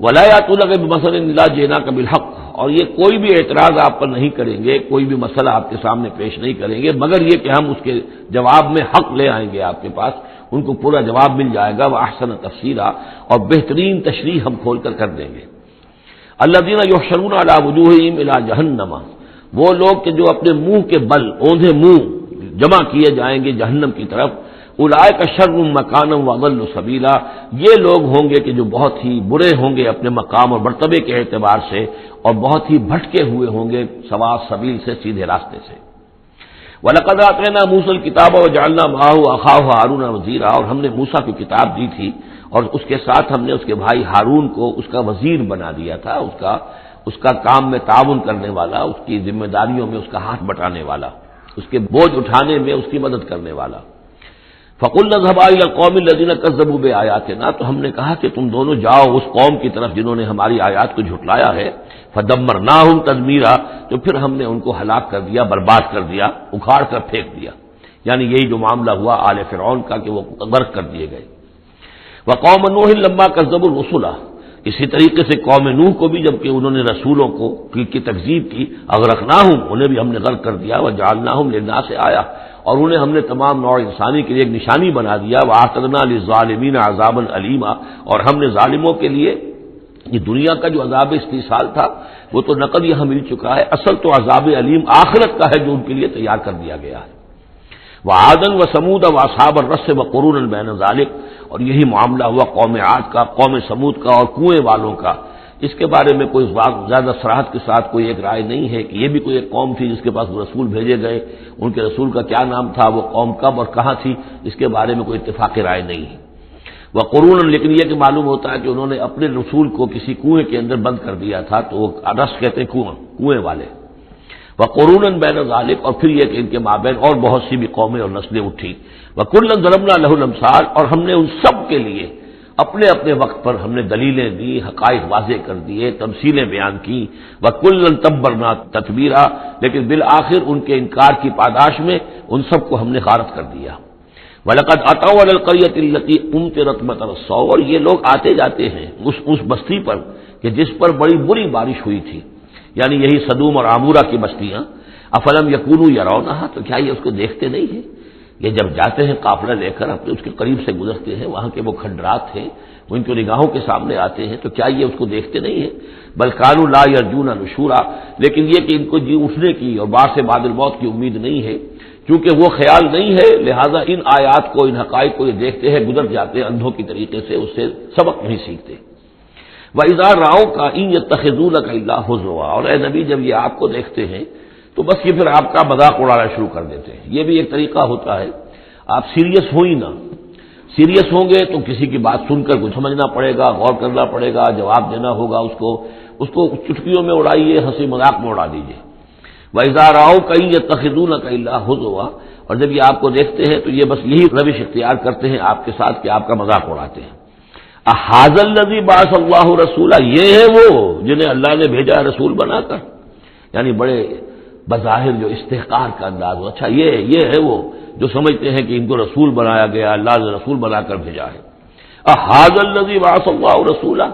وَلَا يَأْتُونَكَ بِمَثَلٍ إِلَّا جِئْنَاكَ بِالْحَقِّ، اور یہ کوئی بھی اعتراض آپ پر نہیں کریں گے، کوئی بھی مسئلہ آپ کے سامنے پیش نہیں کریں گے مگر یہ کہ ہم اس کے جواب میں حق لے آئیں گے آپ کے پاس، ان کو پورا جواب مل جائے گا. وَأَحْسَنَ تَفْسِيرًا، اور بہترین تشریح ہم کھول کر دیں گے. الذین یحشرون علی وجوہہم الی جہنم، وہ لوگ کہ جو اپنے منہ کے بل، اوندھے منہ جمع کیے جائیں گے جہنم کی طرف. اولئک شر مکانا واضل سبیلا، یہ لوگ ہوں گے کہ جو بہت ہی برے ہوں گے اپنے مقام اور مرتبے کے اعتبار سے، اور بہت ہی بھٹکے ہوئے ہوں گے سواء سبیل سے، سیدھے راستے سے. وَلَقَدْ آتَيْنَا مُوسَى الْكِتَابَ وَجَعَلْنَا مَعَهُ أَخَاهُ هَارُونَ وَزِيرًا، اور ہم نے موسیٰ کو کتاب دی تھی اور اس کے ساتھ ہم نے اس کے بھائی ہارون کو اس کا وزیر بنا دیا تھا، اس کا کام میں تعاون کرنے والا، اس کی ذمہ داریوں میں اس کا ہاتھ بٹانے والا، اس کے بوجھ اٹھانے میں اس کی مدد کرنے والا. فَقُلْنَا اذْهَبَا إِلَى الْقَوْمِ الَّذِينَ كَذَّبُوا بِآيَاتِنَا، تو ہم نے کہا کہ تم دونوں جاؤ اس قوم کی طرف جنہوں نے ہماری آیات کو جھٹلایا ہے. فَدَمَّرْنَاهُمْ تَدْمِيرًا، تو پھر ہم نے ان کو ہلاک کر دیا، برباد کر دیا، اکھاڑ کر پھینک دیا. یعنی یہی جو معاملہ ہوا آل فرعون کا کہ وہ غرق کر دیے گئے. وَقَوْمَ نُوحٍ لَمَّا كَذَّبُوا الرُّسُلَ، اسی طریقے سے قوم نوح کو بھی جب کہ انہوں نے رسولوں کی تکذیب کی، اغرقناہم، انہیں بھی ہم نے غرق کر دیا. وَجَعَلْنَاهُمْ لِلنَّاسِ آیَةً، اور انہیں ہم نے تمام نوع انسانی کے لیے ایک نشانی بنا دیا. وَأَعْتَدْنَا لِلظَّالِمِينَ عَذَابًا أَلِيمًا، اور ہم نے ظالموں کے لیے یہ دنیا کا جو عذاب استیصال تھا وہ تو نقد یہاں مل چکا ہے، اصل تو عذاب علیم آخرت کا ہے جو ان کے لیے تیار کر دیا گیا ہے. وعادا وثمود واصحاب الرس وقرونا بین ذلک، اور یہی معاملہ ہوا قوم عاد کا، قوم سمود کا اور کنویں والوں کا. اس کے بارے میں کوئی زیادہ صراحت کے ساتھ کوئی ایک رائے نہیں ہے کہ یہ بھی کوئی ایک قوم تھی جس کے پاس وہ رسول بھیجے گئے، ان کے رسول کا کیا نام تھا، وہ قوم کب اور کہاں تھی، اس کے بارے میں کوئی اتفاق رائے نہیں ہے. وقرون، لیکن یہ کہ معلوم ہوتا ہے کہ انہوں نے اپنے رسول کو کسی کنویں کے اندر بند کر دیا تھا، تو وہ رس کہتے ہیں کنویں والے. وقرون بین ذالک، اور پھر یہ کہ ان کے مابین اور بہت سی بھی قومیں اور نسلیں اٹھی. وکلا ضربنا لہ الامثال، اور ہم نے ان سب کے لیے اپنے اپنے وقت پر ہم نے دلیلیں دی، حقائق واضح کر دیے، تمثیلیں بیان کی. وکلا تبرنا تتبیرا، لیکن بالآخر ان کے انکار کی پاداش میں ان سب کو ہم نے غارت کر دیا. وَلَقَدْ أَتَوْا عَلَى الْقَرْيَةِ الَّتِي أُمْطِرَتْ مَطَرَ السَّوْءِ، اور یہ لوگ آتے جاتے ہیں اس بستی پر کہ جس پر بڑی بری بارش ہوئی تھی، یعنی یہی سدوم اور عامورہ کی بستیاں. افلم یکونوا یرونہا، تو کیا یہ اس کو دیکھتے نہیں ہیں؟ یہ جب جاتے ہیں قافلہ لے کر اپنے اس کے قریب سے گزرتے ہیں، وہاں کے وہ کھنڈرات ہیں وہ ان کی نگاہوں کے سامنے آتے ہیں، تو کیا یہ اس کو دیکھتے نہیں ہیں؟ بل کانوا لا یرجون نشورا، لیکن یہ کہ ان کو جی اٹھنے کی اور بعد سے بعد الموت کی امید نہیں ہے، کیونکہ وہ خیال نہیں ہے، لہذا ان آیات کو، ان حقائق کو یہ دیکھتے ہیں، گزر جاتے ہیں اندھوں کی طریقے سے، اس سے سبق نہیں سیکھتے. وَإِذَا رَأَوْكَ إِن يَتَّخِذُونَكَ إِلَّا هُزُوًا، اور اے نبی جب یہ آپ کو دیکھتے ہیں تو بس یہ پھر آپ کا مذاق اڑانا شروع کر دیتے ہیں. یہ بھی ایک طریقہ ہوتا ہے، آپ سیریس ہو ہی نہ، سیریس ہوں گے تو کسی کی بات سن کر کچھ سمجھنا پڑے گا، غور کرنا پڑے گا، جواب دینا ہوگا اس کو چٹکیوں میں اڑائیے، ہنسی مذاق میں اڑا دیجیے. وَإِذَا رَأَوْكَ إِن يَتَّخِذُونَكَ إِلَّا هُزُوًا، اور جب یہ آپ کو دیکھتے ہیں تو یہ بس یہی روش اختیار کرتے ہیں آپ کے ساتھ کہ آپ کا مذاق اڑاتے ہیں. اَهَٰذَا الَّذِي بَعَثَ اللَّهُ رَسُولًا، یہ ہے وہ جنہیں اللہ نے بھیجا رسول بنا کر، یعنی بڑے بظاہر جو استحقار کا انداز ہو، اچھا یہ ہے وہ جو سمجھتے ہیں کہ ان کو رسول بنایا گیا، اللہ نے رسول بنا کر بھیجا ہے. اَهَٰذَا الَّذِي بَعَثَ اللَّهُ رَسُولًا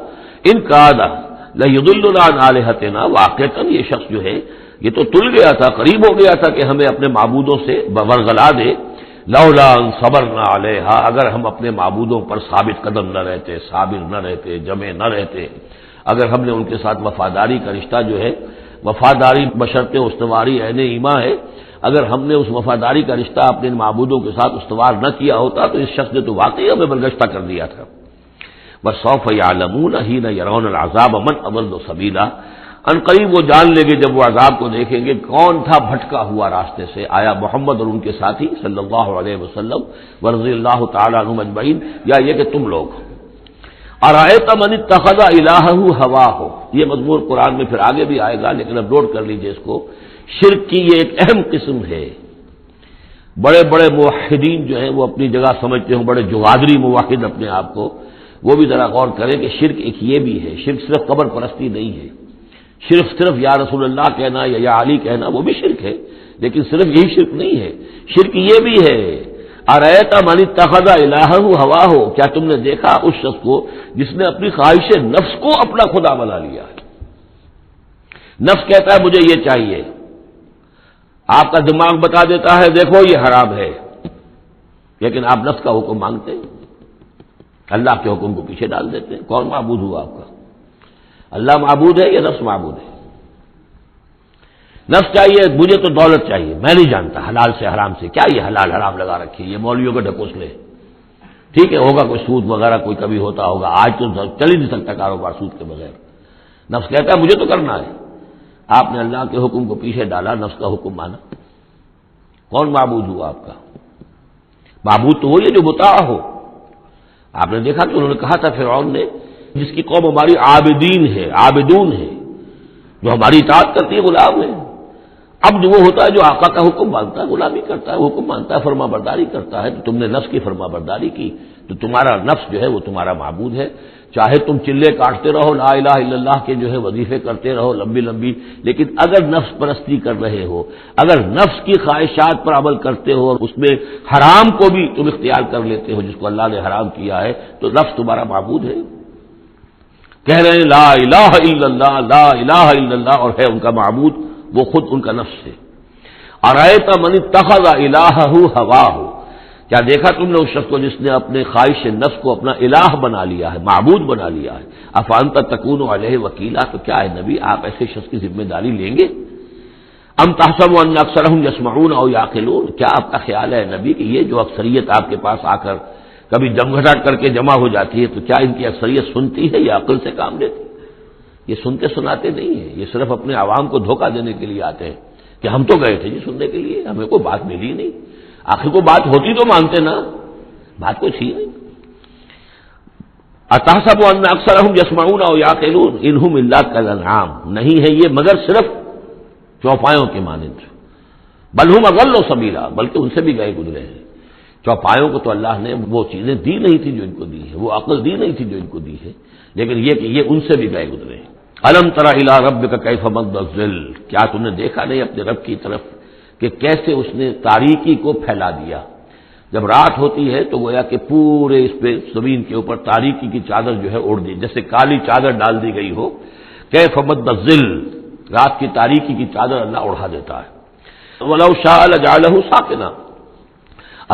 إِن كَادَ لَيُضِلُّنَا عَنْ آلِهَتِنَا، واقعتاً یہ شخص جو ہے یہ تو تل گیا تھا، قریب ہو گیا تھا کہ ہمیں اپنے معبودوں سے ورغلا دے. لولا ان صبرنا علیہا، اگر ہم اپنے معبودوں پر ثابت قدم نہ رہتے، صابر نہ رہتے، جمع نہ رہتے، اگر ہم نے ان کے ساتھ وفاداری کا رشتہ جو ہے، وفاداری بشرط استواری عین ایمان ہے، اگر ہم نے اس وفاداری کا رشتہ اپنے معبودوں کے ساتھ استوار نہ کیا ہوتا تو اس شخص نے تو واقعی ہمیں برگشتہ کر دیا تھا. وَسَوْفَ يَعْلَمُونَ حِينَ يَرَوْنَ الْعَذَابَ مَنْ أَضَلُّ سَبِيلًا، ان قریب وہ جان لیں گے جب وہ عذاب کو دیکھیں گے کون تھا بھٹکا ہوا راستے سے، آیا محمد اور ان کے ساتھی صلی اللہ علیہ وسلم ورضی اللہ تعالی عنہم اجمعین، یا یہ کہ تم لوگ۔ ارأیت من اتخذ الہہ ہواہ، یہ مضمون قرآن میں پھر آگے بھی آئے گا، لیکن اب نوٹ کر لیجئے اس کو، شرک کی یہ ایک اہم قسم ہے۔ بڑے بڑے موحدین جو ہیں وہ اپنی جگہ سمجھتے ہوں، بڑے جغادری موحد اپنے آپ کو، وہ بھی ذرا غور کریں کہ شرک ایک یہ بھی ہے، شرک صرف قبر پرستی نہیں ہے، صرف یا رسول اللہ کہنا یا علی کہنا وہ بھی شرک ہے، لیکن صرف یہی شرک نہیں ہے، شرک یہ بھی ہے۔ ارأیت من اتخذ الہہ ہواہ، کیا تم نے دیکھا اس شخص کو جس نے اپنی خواہش نفس کو اپنا خدا بنا لیا ہے؟ نفس کہتا ہے مجھے یہ چاہیے، آپ کا دماغ بتا دیتا ہے دیکھو یہ حرام ہے، لیکن آپ نفس کا حکم مانگتے ہیں، اللہ کے حکم کو پیچھے ڈال دیتے ہیں۔ کون معبود ہوا آپ کا؟ اللہ معبود ہے یا نفس معبود ہے؟ نفس چاہیے مجھے تو دولت چاہیے، میں نہیں جانتا حلال سے حرام سے، کیا یہ حلال حرام لگا رکھی ہے، یہ مولویوں کے ڈھکوس لے، ٹھیک ہے ہوگا کوئی سود وغیرہ کوئی کبھی ہوتا ہوگا، آج تو چل ہی نہیں سکتا کاروبار سود کے بغیر۔ نفس کہتا ہے مجھے تو کرنا ہے، آپ نے اللہ کے حکم کو پیچھے ڈالا، نفس کا حکم مانا۔ کون معبود ہوا آپ کا؟ معبود تو وہی ہے جو مطاع ہو۔ آپ نے دیکھا کہ انہوں نے کہا تھا فرعون نے، جس کی قوم ہماری عابدین ہے، عابدون ہے، جو ہماری اطاعت کرتی ہے، غلام ہے۔ عبد وہ ہوتا ہے جو آقا کا حکم مانتا ہے، غلامی کرتا ہے، حکم مانتا ہے، فرما برداری کرتا ہے۔ تو تم نے نفس کی فرما برداری کی، تو تمہارا نفس جو ہے وہ تمہارا معبود ہے۔ چاہے تم چلے کاٹتے رہو، لا الہ الا اللہ کے جو ہے وظیفے کرتے رہو لمبی لمبی، لیکن اگر نفس پرستی کر رہے ہو، اگر نفس کی خواہشات پر عمل کرتے ہو اور اس میں حرام کو بھی تم اختیار کر لیتے ہو جس کو اللہ نے حرام کیا ہے، تو نفس تمہارا معبود ہے۔ کہہ رہے ہیں لا الہ الا اللہ، لا الہ الا اللہ، اور ہے ان کا معبود وہ خود ان کا نفس ہے۔ ارأیت من اتخذ الہہ ہواہ، کیا دیکھا تم نے اس شخص کو جس نے اپنے خواہش نفس کو اپنا الہ بنا لیا ہے، معبود بنا لیا ہے۔ افانت تکون علیہ وکیلا، تو کیا ہے نبی آپ ایسے شخص کی ذمہ داری لیں گے؟ ام تحسب ان اکثرهم یسمعون او یعقلون، کیا آپ کا خیال ہے نبی کہ یہ جو اکثریت آپ کے پاس آ کر کبھی جمگھٹا کر کے جمع ہو جاتی ہے، تو کیا ان کی اکثریت سنتی ہے یا عقل سے کام لیتی؟ یہ سنتے سناتے نہیں ہیں، یہ صرف اپنے عوام کو دھوکہ دینے کے لیے آتے ہیں کہ ہم تو گئے تھے جی سننے کے لیے، ہمیں کوئی بات ملی نہیں، آخر کو بات ہوتی تو مانتے نا، بات کوئی تھی نہیں۔ اتحسب ان اکثرهم یسمعون او یعقلون ان هم الا کالانعام، نہیں ہے یہ مگر صرف چوپایوں کے مانند، بل هم اضل سبیلا، بلکہ ان سے بھی گئے گزرے ہیں۔ چوپایوں کو تو اللہ نے وہ چیزیں دی نہیں تھی جو ان کو دی ہے، وہ عقل دی نہیں تھی جو ان کو دی ہے، لیکن یہ کہ یہ ان سے بھی گئے گزرے ہیں۔ الم تر الی ربک کیف مد الظل، کیا تم نے دیکھا نہیں اپنے رب کی طرف کہ کیسے اس نے تاریکی کو پھیلا دیا؟ جب رات ہوتی ہے تو گویا کہ پورے اس پہ زمین کے اوپر تاریکی کی چادر جو ہے اوڑھ دی، جیسے کالی چادر ڈال دی گئی ہو، کیف مد الظل، رات کی تاریکی کی چادر اللہ اڑا دیتا ہے۔ ولو شاء لجعلہ ساکنا،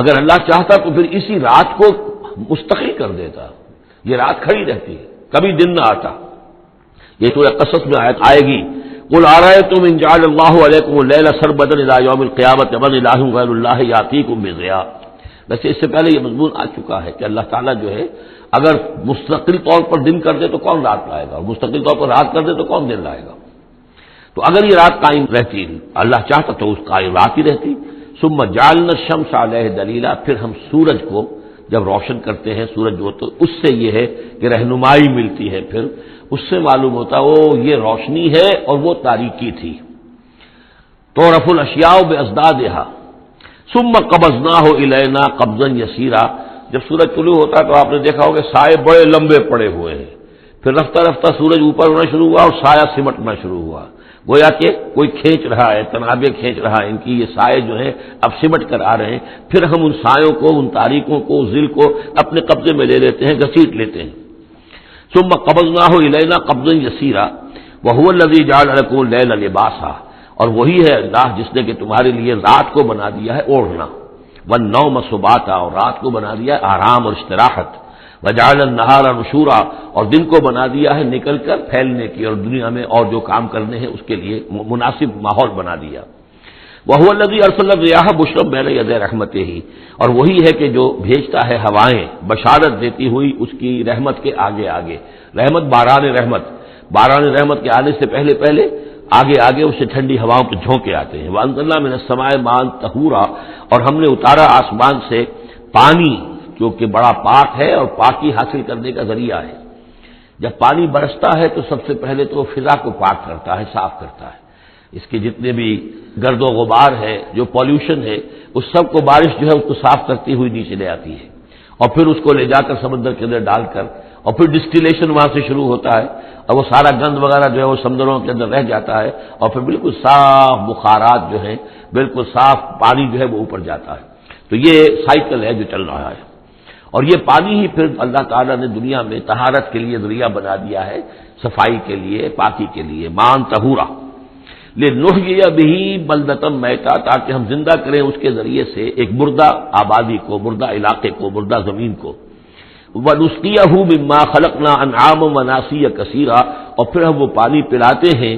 اگر اللہ چاہتا تو پھر اسی رات کو مستقل کر دیتا، یہ رات کھڑی رہتی ہے، کبھی دن نہ آتا۔ یہ سورہ قصص میں آیت آئے گی، قل ارأیتم ان جعل اللہ علیکم اللیل سرمدا الی یوم القیامۃ من الہ غیر اللہ یاتیکم بضیاء، ویسے اس سے پہلے یہ مضمون آ چکا ہے کہ اللہ تعالیٰ جو ہے اگر مستقل طور پر دن کر دے تو کون رات لائے گا، اور مستقل طور پر رات کر دے تو کون دن لائے گا؟ تو اگر یہ رات قائم رہتی، اللہ چاہتا تو اس قائم رات ہی رہتی۔ ثم جعلنا الشمس علیہ دلیلا، پھر ہم سورج کو جب روشن کرتے ہیں، سورج جو تو اس سے یہ ہے کہ رہنمائی ملتی ہے، پھر اس سے معلوم ہوتا وہ یہ روشنی ہے اور وہ تاریکی تھی۔ تعرف الاشیاء بازدادها ثم قبضناہ الینا قبضا یسیرا، جب سورج طلوع ہوتا تو آپ نے دیکھا ہوگا سائے بڑے لمبے پڑے ہوئے ہیں، پھر رفتہ رفتہ سورج اوپر ہونا شروع ہوا اور سایہ سمٹنا شروع ہوا، گویا کہ کوئی کھینچ رہا ہے، تنابیں کھینچ رہا ہے، ان کی یہ سائے جو ہیں اب سمٹ کر آ رہے ہیں، پھر ہم ان سایوں کو، ان تاریکوں کو، ذل کو اپنے قبضے میں لے لیتے ہیں، گھسیٹ لیتے ہیں۔ ثم قبضناہ الینا قبضا یسیرا وهو الذی جعل لکم اللیل لباسا، اور وہی ہے اللہ جس نے کہ تمہارے لیے رات کو بنا دیا ہے اوڑھنا، والنوم سباتا، اور رات کو بنا دیا ہے آرام اور استراحت، وجعل النہار نشورا، اور دن کو بنا دیا ہے نکل کر پھیلنے کی، اور دنیا میں اور جو کام کرنے ہیں اس کے لیے مناسب ماحول بنا دیا۔ وهو الذی ارسل الرياح بشرا بین یدی رحمتہ، اور وہی ہے کہ جو بھیجتا ہے ہوائیں بشارت دیتی ہوئی اس کی رحمت کے آگے آگے، رحمت باران رحمت، باران رحمت کے آنے سے پہلے پہلے آگے آگے اسے ٹھنڈی ہواؤں پہ جھونکے آتے ہیں۔ وَأَنزَلْنَا مِنَ السَّمَاءِ مَاءً طَهُورًا، اور ہم نے اتارا آسمان سے پانی جو کہ بڑا پاک ہے اور پاکی حاصل کرنے کا ذریعہ ہے۔ جب پانی برستا ہے تو سب سے پہلے تو وہ فضا کو پاک کرتا ہے، صاف کرتا ہے، اس کے جتنے بھی گرد و غبار ہے، جو پالوشن ہے، اس سب کو بارش جو ہے اس کو صاف کرتی ہوئی نیچے لے آتی ہے، اور پھر اس کو لے جا کر سمندر کے اندر ڈال کر، اور پھر ڈسٹیلیشن وہاں سے شروع ہوتا ہے، اور وہ سارا گند وغیرہ جو ہے وہ سمندروں کے اندر رہ جاتا ہے، اور پھر بالکل صاف بخارات جو ہیں، بالکل صاف پانی جو ہے وہ اوپر جاتا ہے۔ تو یہ سائیکل ہے جو چل رہا ہے، اور یہ پانی ہی پھر اللہ تعالیٰ نے دنیا میں طہارت کے لیے ذریعہ بنا دیا ہے، صفائی کے لیے، پاکی کے لیے، ماءً طہورا لنحیی بہ بلدۃ میتا، تاکہ ہم زندہ کریں اس کے ذریعے سے ایک مردہ آبادی کو، مردہ علاقے کو، مردہ زمین کو۔ وَنُسْقِيَهُ مِمَّا خَلَقْنَا أَنْعَامًا وَأَنَاسِيَّ كَثِيرًا، اور پھر ہم وہ پانی پلاتے ہیں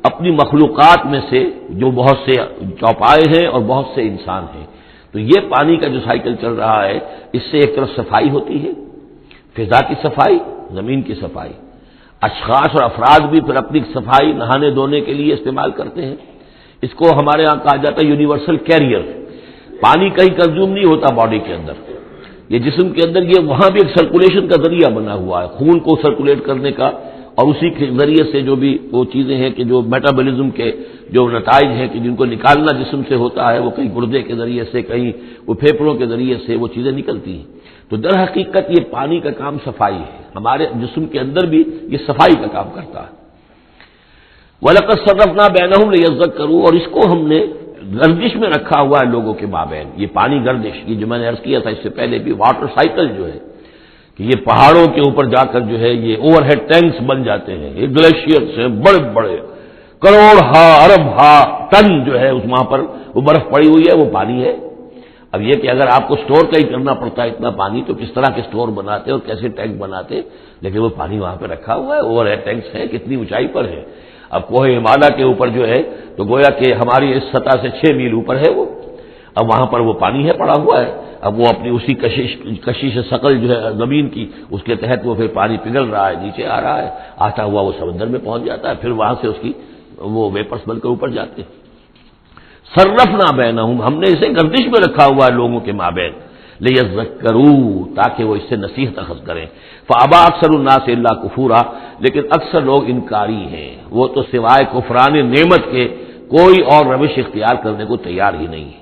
اپنی مخلوقات میں سے جو بہت سے چوپائے ہیں اور بہت سے انسان ہیں۔ تو یہ پانی کا جو سائیکل چل رہا ہے، اس سے ایک طرف صفائی ہوتی ہے، فضا کی صفائی، زمین کی صفائی، اشخاص اور افراد بھی پھر اپنی صفائی نہانے دھونے کے لیے استعمال کرتے ہیں۔ اس کو ہمارے ہاں کہا جاتا ہے یونیورسل کیریئر۔ پانی کہیں کنزیوم نہیں ہوتا باڈی کے اندر، یہ جسم کے اندر یہ وہاں بھی ایک سرکولیشن کا ذریعہ بنا ہوا ہے، خون کو سرکولیٹ کرنے کا، اور اسی کے ذریعے سے جو بھی وہ چیزیں ہیں کہ جو میٹابولزم کے جو نتائج ہیں کہ جن کو نکالنا جسم سے ہوتا ہے، وہ کہیں گردے کے ذریعے سے، کہیں وہ پھیپھڑوں کے ذریعے سے وہ چیزیں نکلتی ہیں۔ تو در حقیقت یہ پانی کا کام صفائی ہے، ہمارے جسم کے اندر بھی یہ صفائی کا کام کرتا ہے۔ وَلَقَدْ صَرَّفْنَا بَيْنَهُمْ لِيَذَّكَّرُوا، اور اس کو ہم نے گردش میں رکھا ہوا ہے لوگوں کے مابین، یہ پانی گردش، یہ جو میں نے عرض کیا تھا اس سے پہلے بھی، واٹر سائیکل جو ہے کہ یہ پہاڑوں کے اوپر جا کر جو ہے یہ اوور ہیڈ ٹینکس بن جاتے ہیں، یہ گلیشیئر سے بڑے بڑے کروڑ ارب ٹن جو ہے اس وہاں پر وہ برف پڑی ہوئی ہے، وہ پانی ہے۔ اب یہ کہ اگر آپ کو سٹور کہیں کرنا پڑتا ہے اتنا پانی، تو کس طرح کے سٹور بناتے اور کیسے ٹینک بناتے، لیکن وہ پانی وہاں پہ رکھا ہوا ہے، اوور ہیڈ ٹینکس ہیں، کتنی اونچائی پر ہے۔ اب کوہ ہمالیہ کے اوپر جو ہے تو گویا کہ ہماری اس سطح سے 6 میل اوپر ہے وہ، اب وہاں پر وہ پانی ہے پڑا ہوا ہے، اب وہ اپنی اسی کشش ثقل جو ہے زمین کی، اس کے تحت وہ پھر پانی پگھل رہا ہے، نیچے آ رہا ہے، آتا ہوا وہ سمندر میں پہنچ جاتا ہے، پھر وہاں سے اس کی وہ ویپرس بن کر اوپر جاتے ہیں۔ صرفنا بینہم، ہم نے اسے گردش میں رکھا ہوا ہے لوگوں کے مابین، لیذکروا، تاکہ وہ اس سے نصیحت اخذ کریں۔ فابا اکثر الناس الا کفورا، لیکن اکثر لوگ انکاری ہیں، وہ تو سوائے کفران نعمت کے کوئی اور روش اختیار کرنے کو تیار ہی نہیں ہے۔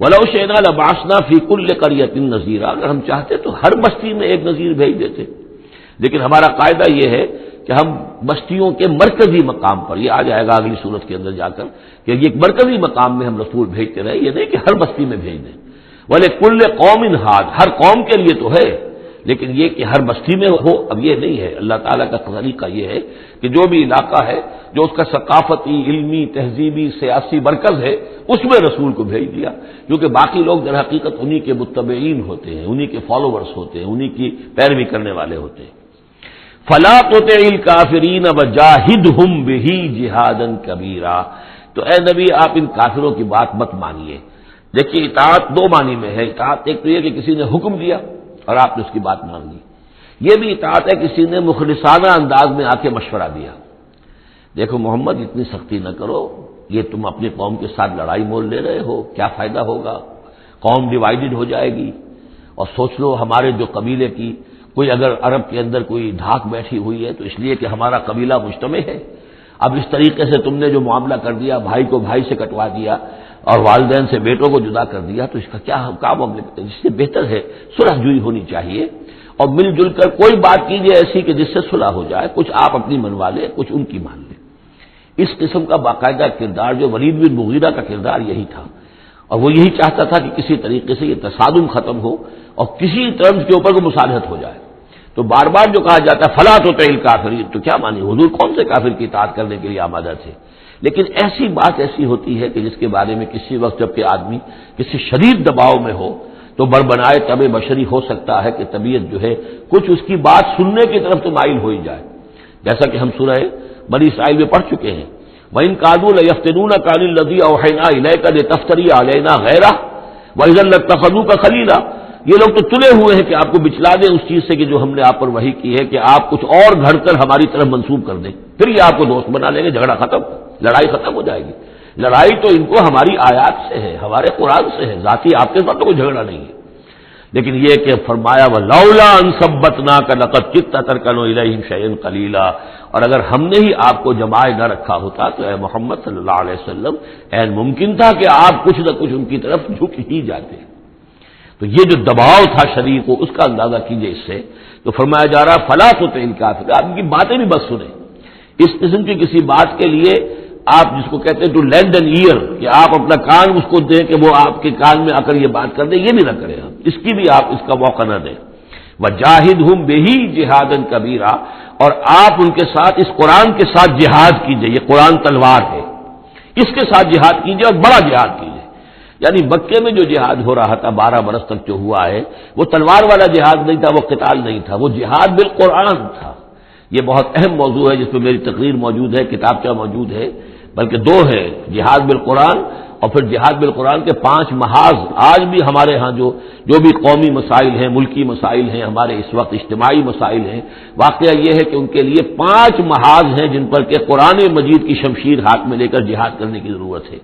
وَلَوْ شِئْنَا لَبَعَثْنَا فِي كُلِّ قَرْيَةٍ نَذِيرًا، اگر ہم چاہتے تو ہر بستی میں ایک نذیر بھیج دیتے، لیکن ہمارا قاعدہ یہ ہے کہ ہم بستیوں کے مرکزی مقام پر، یہ آ جائے گا اگلی صورت کے اندر جا کر، کہ یہ ایک مرکزی مقام میں ہم رسول بھیجتے رہے، یہ نہیں کہ ہر بستی میں بھیج دیں۔ وَلِكُلِّ قَوْمٍ هَادٍ، ہر قوم کے لیے تو ہے، لیکن یہ کہ ہر بستی میں ہو، اب یہ نہیں ہے۔ اللہ تعالیٰ کا طریقہ یہ ہے کہ جو بھی علاقہ ہے، جو اس کا ثقافتی، علمی، تہذیبی، سیاسی مرکز ہے، اس میں رسول کو بھیج دیا، کیونکہ باقی لوگ در حقیقت انہی کے متبعین ہوتے ہیں، انہی کے فالوورز ہوتے ہیں، انہی کی پیروی کرنے والے ہوتے ہیں۔ فَلَا تُطِعِ الْكَافِرِينَ وَجَاهِدْهُمْ بِهِ جِهَادًا كَبِيرًا، تو اے نبی آپ ان کافروں کی بات مت مانیے۔ دیکھیے اطاعت دو معنی میں ہے، اطاعت ایک تو یہ کہ کسی نے حکم دیا اور آپ نے اس کی بات مان لی، یہ بھی اطاعت ہے کسی نے مخلصانہ انداز میں آ کے مشورہ دیا، دیکھو محمد اتنی سختی نہ کرو، یہ تم اپنی قوم کے ساتھ لڑائی مول لے رہے ہو، کیا فائدہ ہوگا، قوم ڈیوائیڈڈ ہو جائے گی، اور سوچ لو ہمارے جو قبیلے کی کوئی اگر عرب کے اندر کوئی دھاک بیٹھی ہوئی ہے تو اس لیے کہ ہمارا قبیلہ مجتمع ہے، اب اس طریقے سے تم نے جو معاملہ کر دیا، بھائی کو بھائی سے کٹوا دیا اور والدین سے بیٹوں کو جدا کر دیا، تو اس کا کیا معاملہ، اس سے بہتر ہے صلح جوئی ہونی چاہیے، اور مل جل کر کوئی بات کیجیے ایسی کہ جس سے صلح ہو جائے، کچھ آپ اپنی منوا لیں، کچھ ان کی مان لیں۔ اس قسم کا باقاعدہ کردار جو ولید بن مغیرہ کا کردار یہی تھا، اور وہ یہی چاہتا تھا کہ کسی طریقے سے یہ تصادم ختم ہو اور کسی طرز کے اوپر کو مصالحت ہو جائے۔ تو بار بار جو کہا جاتا ہے فلا تطع الکافرین، تو کیا مانی، حضور کون سے کافر کی اطاعت کرنے کے لیے آمادہ تھے؟ لیکن ایسی بات ایسی ہوتی ہے کہ جس کے بارے میں کسی وقت جب کہ آدمی کسی شدید دباؤ میں ہو تو بربنائے طب بشری ہو سکتا ہے کہ طبیعت جو ہے کچھ اس کی بات سننے کی طرف تو مائل ہو ہی جائے، جیسا کہ ہم سورہ بنی اسرائیل میں پڑھ چکے ہیں، وَإِن كَادُوا لَيَفْتِنُونَكَ عَنِ الَّذِي أَوْحَيْنَا إِلَيْكَ لِتَفْتَرِيَ عَلَيْنَا غَيْرَهُ وَإِذًا لَّاتَّخَذُوكَ خَلِيلًا، یہ لوگ تو تلے ہوئے ہیں کہ آپ کو بچلا دیں اس چیز سے کہ جو ہم نے آپ پر وحی کی ہے، کہ آپ کچھ اور گھڑ کر ہماری طرف منسوب کر دیں، پھر یہ آپ کو دوست بنا لیں گے، جھگڑا ختم، لڑائی ختم ہو جائے گی۔ لڑائی تو ان کو ہماری آیات سے ہے، ہمارے قرآن سے ہے، ذاتی آپ کے ساتھ تو کوئی جھگڑا نہیں ہے۔ لیکن یہ کہ فرمایا وَلَوْلَا أَن ثَبَّتْنَاكَ لَقَدْ كِدتَّ تَرْكَنُ إِلَيْهِمْ شَيْئًا قَلِيلًا، اور اگر ہم نے ہی آپ کو جمائے نہ رکھا ہوتا تو اے محمد صلی اللہ علیہ وسلم عین ممکن تھا کہ آپ کچھ نہ کچھ ان کی طرف جھک ہی جاتے۔ تو یہ جو دباؤ تھا شریک کو، اس کا اندازہ کیجئے اس سے، تو فرمایا جا رہا فَلَا تُطِعِ الْكَافِرِينَ، آپ ان کی باتیں بھی بس سنیں، اس قسم کی کسی بات کے لیے آپ جس کو کہتے ہیں ٹو لینڈ این ایئر، کہ آپ اپنا کان اس کو دیں کہ وہ آپ کے کان میں آ کر یہ بات کر دیں، یہ بھی نہ کریں، آپ اس کی بھی آپ اس کا موقع نہ دیں۔ وَجَاهِدْهُمْ بِهِ جِهَادًا كَبِيرًا، اور آپ ان کے ساتھ اس قرآن کے ساتھ جہاد کیجئے، یہ قرآن تلوار ہے، اس کے ساتھ جہاد کیجئے اور بڑا جہاد کیجئے۔ یعنی مکے میں جو جہاد ہو رہا تھا 12 برس تک جو ہوا ہے، وہ تلوار والا جہاد نہیں تھا، وہ قتال نہیں تھا، وہ جہاد بالقرآن تھا۔ یہ بہت اہم موضوع ہے جس پہ میری تقریر موجود ہے، کتابچہ موجود ہے، بلکہ 2 ہے، جہاد بالقرآن اور پھر جہاد بالقرآن کے 5 محاذ۔ آج بھی ہمارے ہاں جو بھی قومی مسائل ہیں، ملکی مسائل ہیں، ہمارے اس وقت اجتماعی مسائل ہیں، واقعہ یہ ہے کہ ان کے لیے 5 محاذ ہیں جن پر کہ قرآن مجید کی شمشیر ہاتھ میں لے کر جہاد کرنے کی ضرورت ہے۔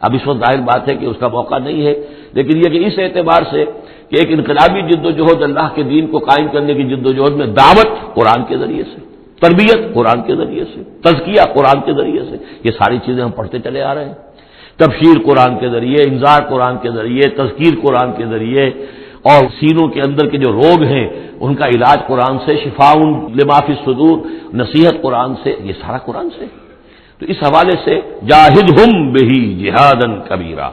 اب اس وقت ظاہر بات ہے کہ اس کا موقع نہیں ہے، لیکن یہ کہ اس اعتبار سے کہ ایک انقلابی جد و جہد، اللہ کے دین کو قائم کرنے کی جد و جہد میں دعوت قرآن کے ذریعے سے، تربیت قرآن کے ذریعے سے، تزکیہ قرآن کے ذریعے سے، یہ ساری چیزیں ہم پڑھتے چلے آ رہے ہیں۔ تبشیر قرآن کے ذریعے، انذار قرآن کے ذریعے، تذکیر قرآن کے ذریعے، اور سینوں کے اندر کے جو روگ ہیں ان کا علاج قرآن سے، شفاء لما فی الصدور، نصیحت قرآن سے، یہ سارا قرآن سے۔ تو اس حوالے سے جاہدہم بہ جہادا کبیرا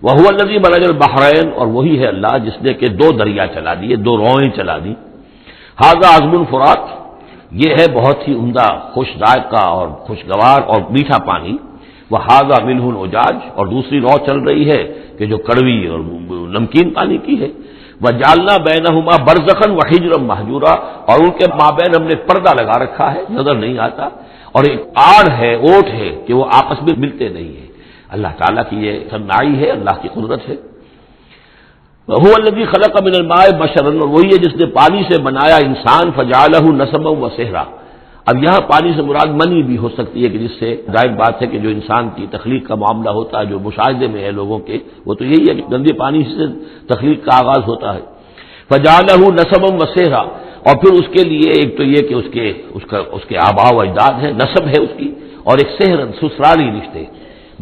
وہو الذی مرج البحرین، اور وہی ہے اللہ جس نے کہ 2 دریا چلا دیے، 2 روئیں چلا دی۔ ھذا عذب فرات، یہ ہے بہت ہی عمدہ، خوش ذائقہ اور خوشگوار اور میٹھا پانی۔ وَھذا ملح اجاج، اور دوسری رو چل رہی ہے کہ جو کڑوی اور نمکین پانی کی ہے۔ وَجَعَلْنَا بَيْنَهُمَا بَرْزَخًا وَحِجْرًا مَحْجُورًا، اور ان کے مابین ہم نے پردہ لگا رکھا ہے، نظر نہیں آتا، اور ایک آڑ ہے، اوٹ ہے کہ وہ آپس میں ملتے نہیں ہیں۔ اللہ تعالیٰ کی یہ صنعائی ہے، اللہ کی قدرت ہے۔ وَهُوَ الَّذِي خَلَقَ مِنَ الْمَاءِ بَشَرًا، اور وہی ہے جس نے پانی سے بنایا انسان، فَجَعَلَهُ نَسَبًا وَصِهْرًا۔ اب یہاں پانی سے مراد منی بھی ہو سکتی ہے کہ جس سے ظاہر بات ہے کہ جو انسان کی تخلیق کا معاملہ ہوتا ہے، جو مشاہدے میں ہے لوگوں کے، وہ تو یہی ہے کہ گندے پانی سے تخلیق کا آغاز ہوتا ہے۔ فَجَعَلَهُ نَسَبًا وَصِهْرًا، اور پھر اس کے لیے ایک تو یہ کہ اس کے آباء و اجداد ہیں، نسب ہے اس کی، اور ایک سہرن سسرالی رشتے،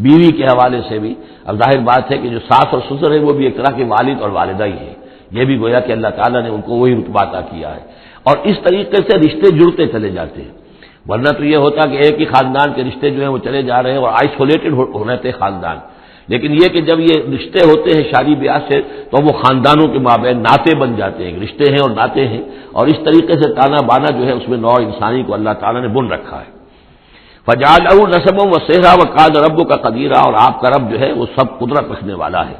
بیوی کے حوالے سے بھی۔ اب ظاہر بات ہے کہ جو ساس اور سسر ہے وہ بھی ایک طرح کے والد اور والدہ ہی ہے، یہ بھی گویا کہ اللہ تعالیٰ نے ان کو وہی رتبہ عطا کیا ہے، اور اس طریقے سے رشتے جڑتے چلے جاتے ہیں۔ ورنہ تو یہ ہوتا کہ ایک ہی خاندان کے رشتے جو ہیں وہ چلے جا رہے ہیں اور آئسولیٹڈ ہو رہے تھے خاندان، لیکن یہ کہ جب یہ رشتے ہوتے ہیں شادی بیاہ سے تو وہ خاندانوں کے مابین ناطے بن جاتے ہیں، رشتے ہیں اور ناطے ہیں، اور اس طریقے سے تانا بانا جو ہے اس میں نوع انسانی کو اللہ تعالیٰ نے بن رکھا ہے۔ فَجَعَلَهُ نَسَبًا وَصِهْرًا وَكَانَ رَبُّكَ قَدِيرًا، اور آپ کا رب جو ہے وہ سب قدرت رکھنے والا ہے۔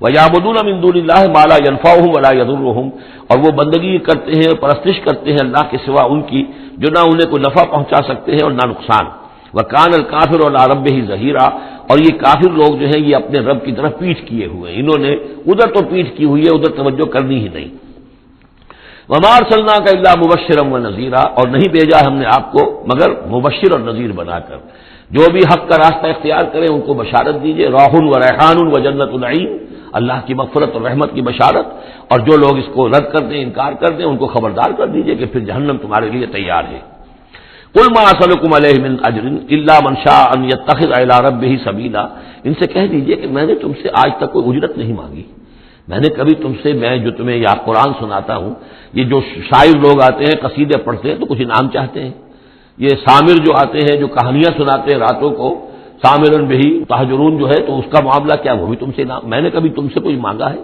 وَيَعْبُدُونَ مِن دُونِ اللَّهِ مَا لَا يَنفَعُهُمْ وَلَا يَضُرُّهُمْ، اور وہ بندگی کرتے ہیں اور پرستش کرتے ہیں اللہ کے سوا ان کی جو نہ انہیں کوئی نفع پہنچا سکتے ہیں اور نہ نقصان۔ وَكَانَ الْكَافِرُ عَلَىٰ رَبِّهِ ظَهِيرًا، اور یہ کافر لوگ جو ہیں یہ اپنے رب کی طرف پیٹھ کیے ہوئے ہیں، انہوں نے ادھر تو پیٹھ کی ہوئی ہے، ادھر توجہ کرنی ہی نہیں۔ وَمَا أَرْسَلْنَاكَ إِلَّا مُبَشِّرًا وَنَذِيرًا، اور نہیں بھیجا ہم نے آپ کو مگر مبشر اور نذیر بنا کر، جو بھی حق کا راستہ اختیار کریں ان کو بشارت دیجیے، روح و ریحان و جنت النعیم، اللہ کی مغفرت اور رحمت کی بشارت، اور جو لوگ اس کو رد کر دیں، انکار کر دیں، ان کو خبردار کر دیجیے کہ پھر جہنم تمہارے لیے تیار ہے۔ قُلْ مَا أَسْأَلُكُمْ عَلَيْهِ مِنْ أَجْرٍ إِلَّا مَنْ شَاءَ أَنْ يَتَّخِذَ إِلَىٰ رَبِّهِ سَبِيلًا، ان سے کہہ دیجیے کہ میں نے تم سے آج تک کوئی اجرت نہیں مانگی، میں نے کبھی تم سے، میں جو تمہیں یا قرآن سناتا ہوں، یہ جو شاعر لوگ آتے ہیں قصیدے پڑھتے ہیں تو کچھ انعام چاہتے ہیں، یہ سامر جو آتے ہیں جو کہانیاں سناتے ہیں راتوں کو، سامرن بہی تہجرون جو ہے، تو اس کا معاملہ کیا، وہ بھی تم سے انعام، میں نے کبھی تم سے کچھ مانگا ہے؟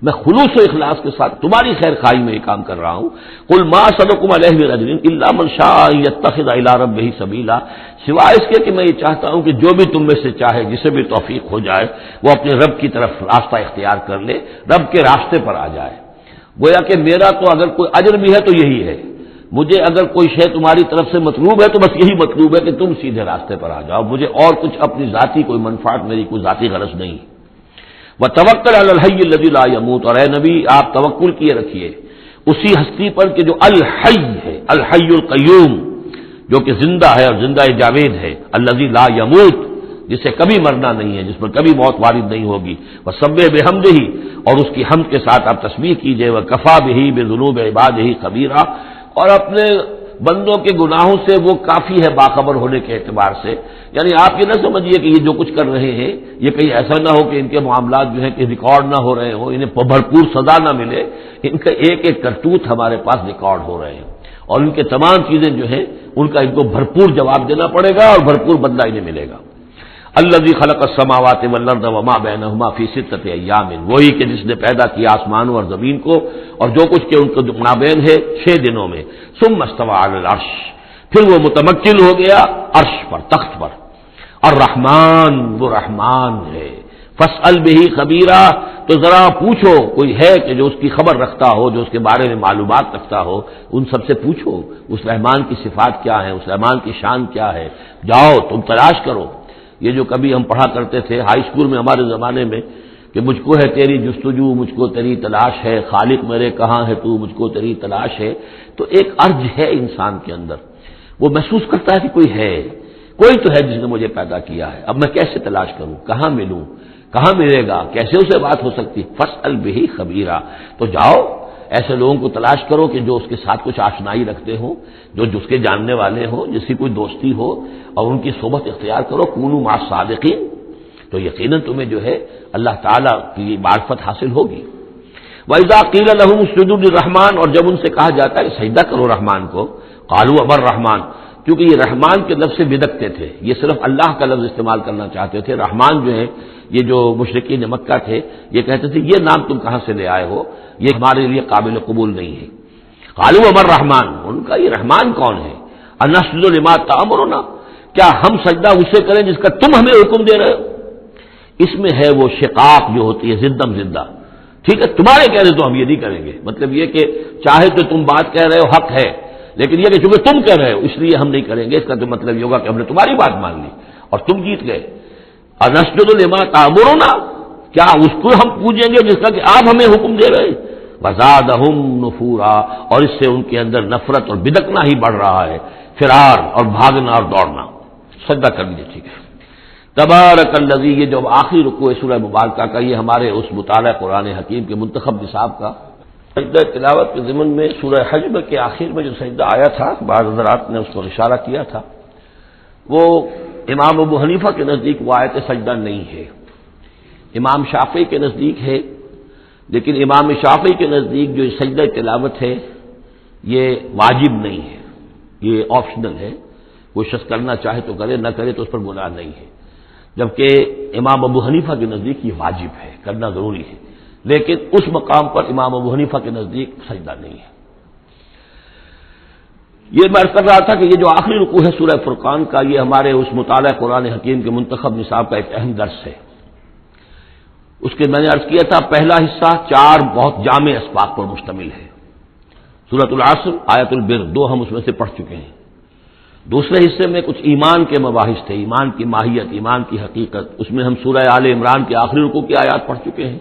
میں خلوص و اخلاص کے ساتھ تمہاری خیر خواہی میں یہ کام کر رہا ہوں۔ قل ما اسألكم علیہ من اجر الا من شاء ان يتخذ الى ربه سبیلا، سوائے اس کے کہ میں یہ چاہتا ہوں کہ جو بھی تم میں سے چاہے، جسے بھی توفیق ہو جائے، وہ اپنے رب کی طرف راستہ اختیار کر لے، رب کے راستے پر آ جائے۔ گویا کہ میرا تو اگر کوئی اجر بھی ہے تو یہی ہے، مجھے اگر کوئی شے تمہاری طرف سے مطلوب ہے تو بس یہی مطلوب ہے کہ تم سیدھے راستے پر آ جاؤ، مجھے اور کچھ اپنی ذاتی کوئی منفعت، میری کوئی ذاتی غرض نہیں۔ وتوکل علی الحی الذی لا یموت، اور اے نبی آپ توکل کیے رکھیے اسی ہستی پر کہ جو الحی ہے، الحی القیوم، جو کہ زندہ ہے اور زندہ جاوید ہے، الذی لا یموت، جسے کبھی مرنا نہیں ہے، جس پر کبھی موت وارد نہیں ہوگی، وسبح بحمدہ، اور اس کی حمد کے ساتھ آپ تسبیح کیجئے، وکفی بہ بذنوب عبادہ خبیرا، اور اپنے بندوں کے گناہوں سے وہ کافی ہے باخبر ہونے کے اعتبار سے. یعنی آپ یہ نہ سمجھیے کہ یہ جو کچھ کر رہے ہیں یہ کہیں ایسا نہ ہو کہ ان کے معاملات جو ہیں کہ ریکارڈ نہ ہو رہے ہوں، انہیں بھرپور سزا نہ ملے. ان کا ایک ایک کرتوت ہمارے پاس ریکارڈ ہو رہے ہیں، اور ان کے تمام چیزیں جو ہیں ان کا ان کو بھرپور جواب دینا پڑے گا اور بھرپور بدلہ انہیں ملے گا. الذی خلق السماوات والارض وما بینہما فی ستۃ ایام، وہی کہ جس نے پیدا کیا آسمانوں اور زمین کو اور جو کچھ کہ ان کو مابین ہے 6 دنوں میں. ثم استوى علی العرش، پھر وہ متمکن ہو گیا عرش پر، تخت پر. الرحمن، وہ رحمان ہے. فاسأل بہ خبیرا، تو ذرا پوچھو، کوئی ہے کہ جو اس کی خبر رکھتا ہو، جو اس کے بارے میں معلومات رکھتا ہو، ان سب سے پوچھو اس رحمان کی صفات کیا ہے، اس رحمان کی شان کیا ہے. جاؤ تم تلاش کرو. یہ جو کبھی ہم پڑھا کرتے تھے ہائی اسکول میں ہمارے زمانے میں کہ مجھ کو ہے تیری جستجو، مجھ کو تیری تلاش ہے، خالق میرے کہاں ہے تو، مجھ کو تیری تلاش ہے. تو ایک ارج ہے انسان کے اندر، وہ محسوس کرتا ہے کہ کوئی ہے، کوئی تو ہے جس نے مجھے پیدا کیا ہے. اب میں کیسے تلاش کروں، کہاں ملوں، کہاں ملے گا، کیسے اسے بات ہو سکتی. فاسأل بہ خبیرا، تو جاؤ ایسے لوگوں کو تلاش کرو کہ جو اس کے ساتھ کچھ آشنائی رکھتے ہوں، جو اس کے جاننے والے ہوں، جس کی کوئی دوستی ہو، اور ان کی صحبت اختیار کرو. کونوا مع الصادقین، تو یقیناً تمہیں جو ہے اللہ تعالیٰ کی معرفت حاصل ہوگی. وَإِذَا قِيلَ لَهُمُ اسْجُدُوا لِلرَّحْمَٰنِ، اور جب ان سے کہا جاتا ہے کہ سجدہ کرو رحمان کو، قالوا ابر رحمان، کیونکہ یہ رحمان کے لفظ سے بدکتے تھے، یہ صرف اللہ کا لفظ استعمال کرنا چاہتے تھے. رحمان جو ہے، یہ جو مشرکین مکہ تھے یہ کہتے تھے یہ نام تم کہاں سے لے آئے ہو، یہ ہمارے لیے قابل قبول نہیں ہے. قالوا ابر رحمان، ان کا یہ رحمان کون ہے. انسجد لما تأمرنا، کیا ہم سجدہ اسے کریں جس کا تم ہمیں حکم دے رہے ہو. اس میں ہے وہ شقاق جو ہوتی ہے زدم زدہ. ٹھیک ہے تمہارے کہہ رہے تو ہم یہ نہیں کریں گے، مطلب یہ کہ چاہے تو تم بات کہہ رہے ہو حق ہے، لیکن یہ کہ چونکہ تم کہہ رہے ہو اس لیے ہم نہیں کریں گے. اس کا تو مطلب یہ ہوگا کہ ہم نے تمہاری بات مان لی اور تم جیت گئے. انسجد لما تأمرنا، کیا اس کو ہم پوجیں گے جس کا کہ آپ ہمیں حکم دے رہے. وزادہم نفورا، اور اس سے ان کے اندر نفرت اور بدکنا ہی بڑھ رہا ہے، فرار اور بھاگنا اور دوڑنا. سجدہ کر لیجیے. ٹھیک ہے. تبارک الذی، یہ جو آخری رکوع ہے سورہ مبارکہ کا، یہ ہمارے اس مطالعہ قرآن حکیم کے منتخب نصاب کا سجدہ تلاوت کے ضمن میں سورہ حجر کے آخر میں جو سجدہ آیا تھا، بعض حضرات نے اس کو اشارہ کیا تھا، وہ امام ابو حنیفہ کے نزدیک وہ آیت سجدہ نہیں ہے. امام شافعی کے نزدیک ہے، لیکن امام شافعی کے نزدیک جو سجدہ تلاوت ہے یہ واجب نہیں ہے، یہ آپشنل ہے. کوئی شخص کرنا چاہے تو کرے، نہ کرے تو اس پر گناہ نہیں ہے. جبکہ امام ابو حنیفہ کے نزدیک یہ واجب ہے، کرنا ضروری ہے. لیکن اس مقام پر امام ابو حنیفہ کے نزدیک سجدہ نہیں ہے. یہ میں عرض کر رہا تھا کہ یہ جو آخری رکوع ہے سورہ فرقان کا، یہ ہمارے اس مطالعہ قرآن حکیم کے منتخب نصاب کا ایک اہم درس ہے. اس کے میں نے عرض کیا تھا پہلا حصہ 4 بہت جامع اسباق پر مشتمل ہے. سورۃ العصر، آیت البر، 2 ہم اس میں سے پڑھ چکے ہیں. دوسرے حصے میں کچھ ایمان کے مباحث تھے، ایمان کی ماہیت، ایمان کی حقیقت. اس میں ہم سورہ آل عمران کے آخری رکوع کی آیات پڑھ چکے ہیں،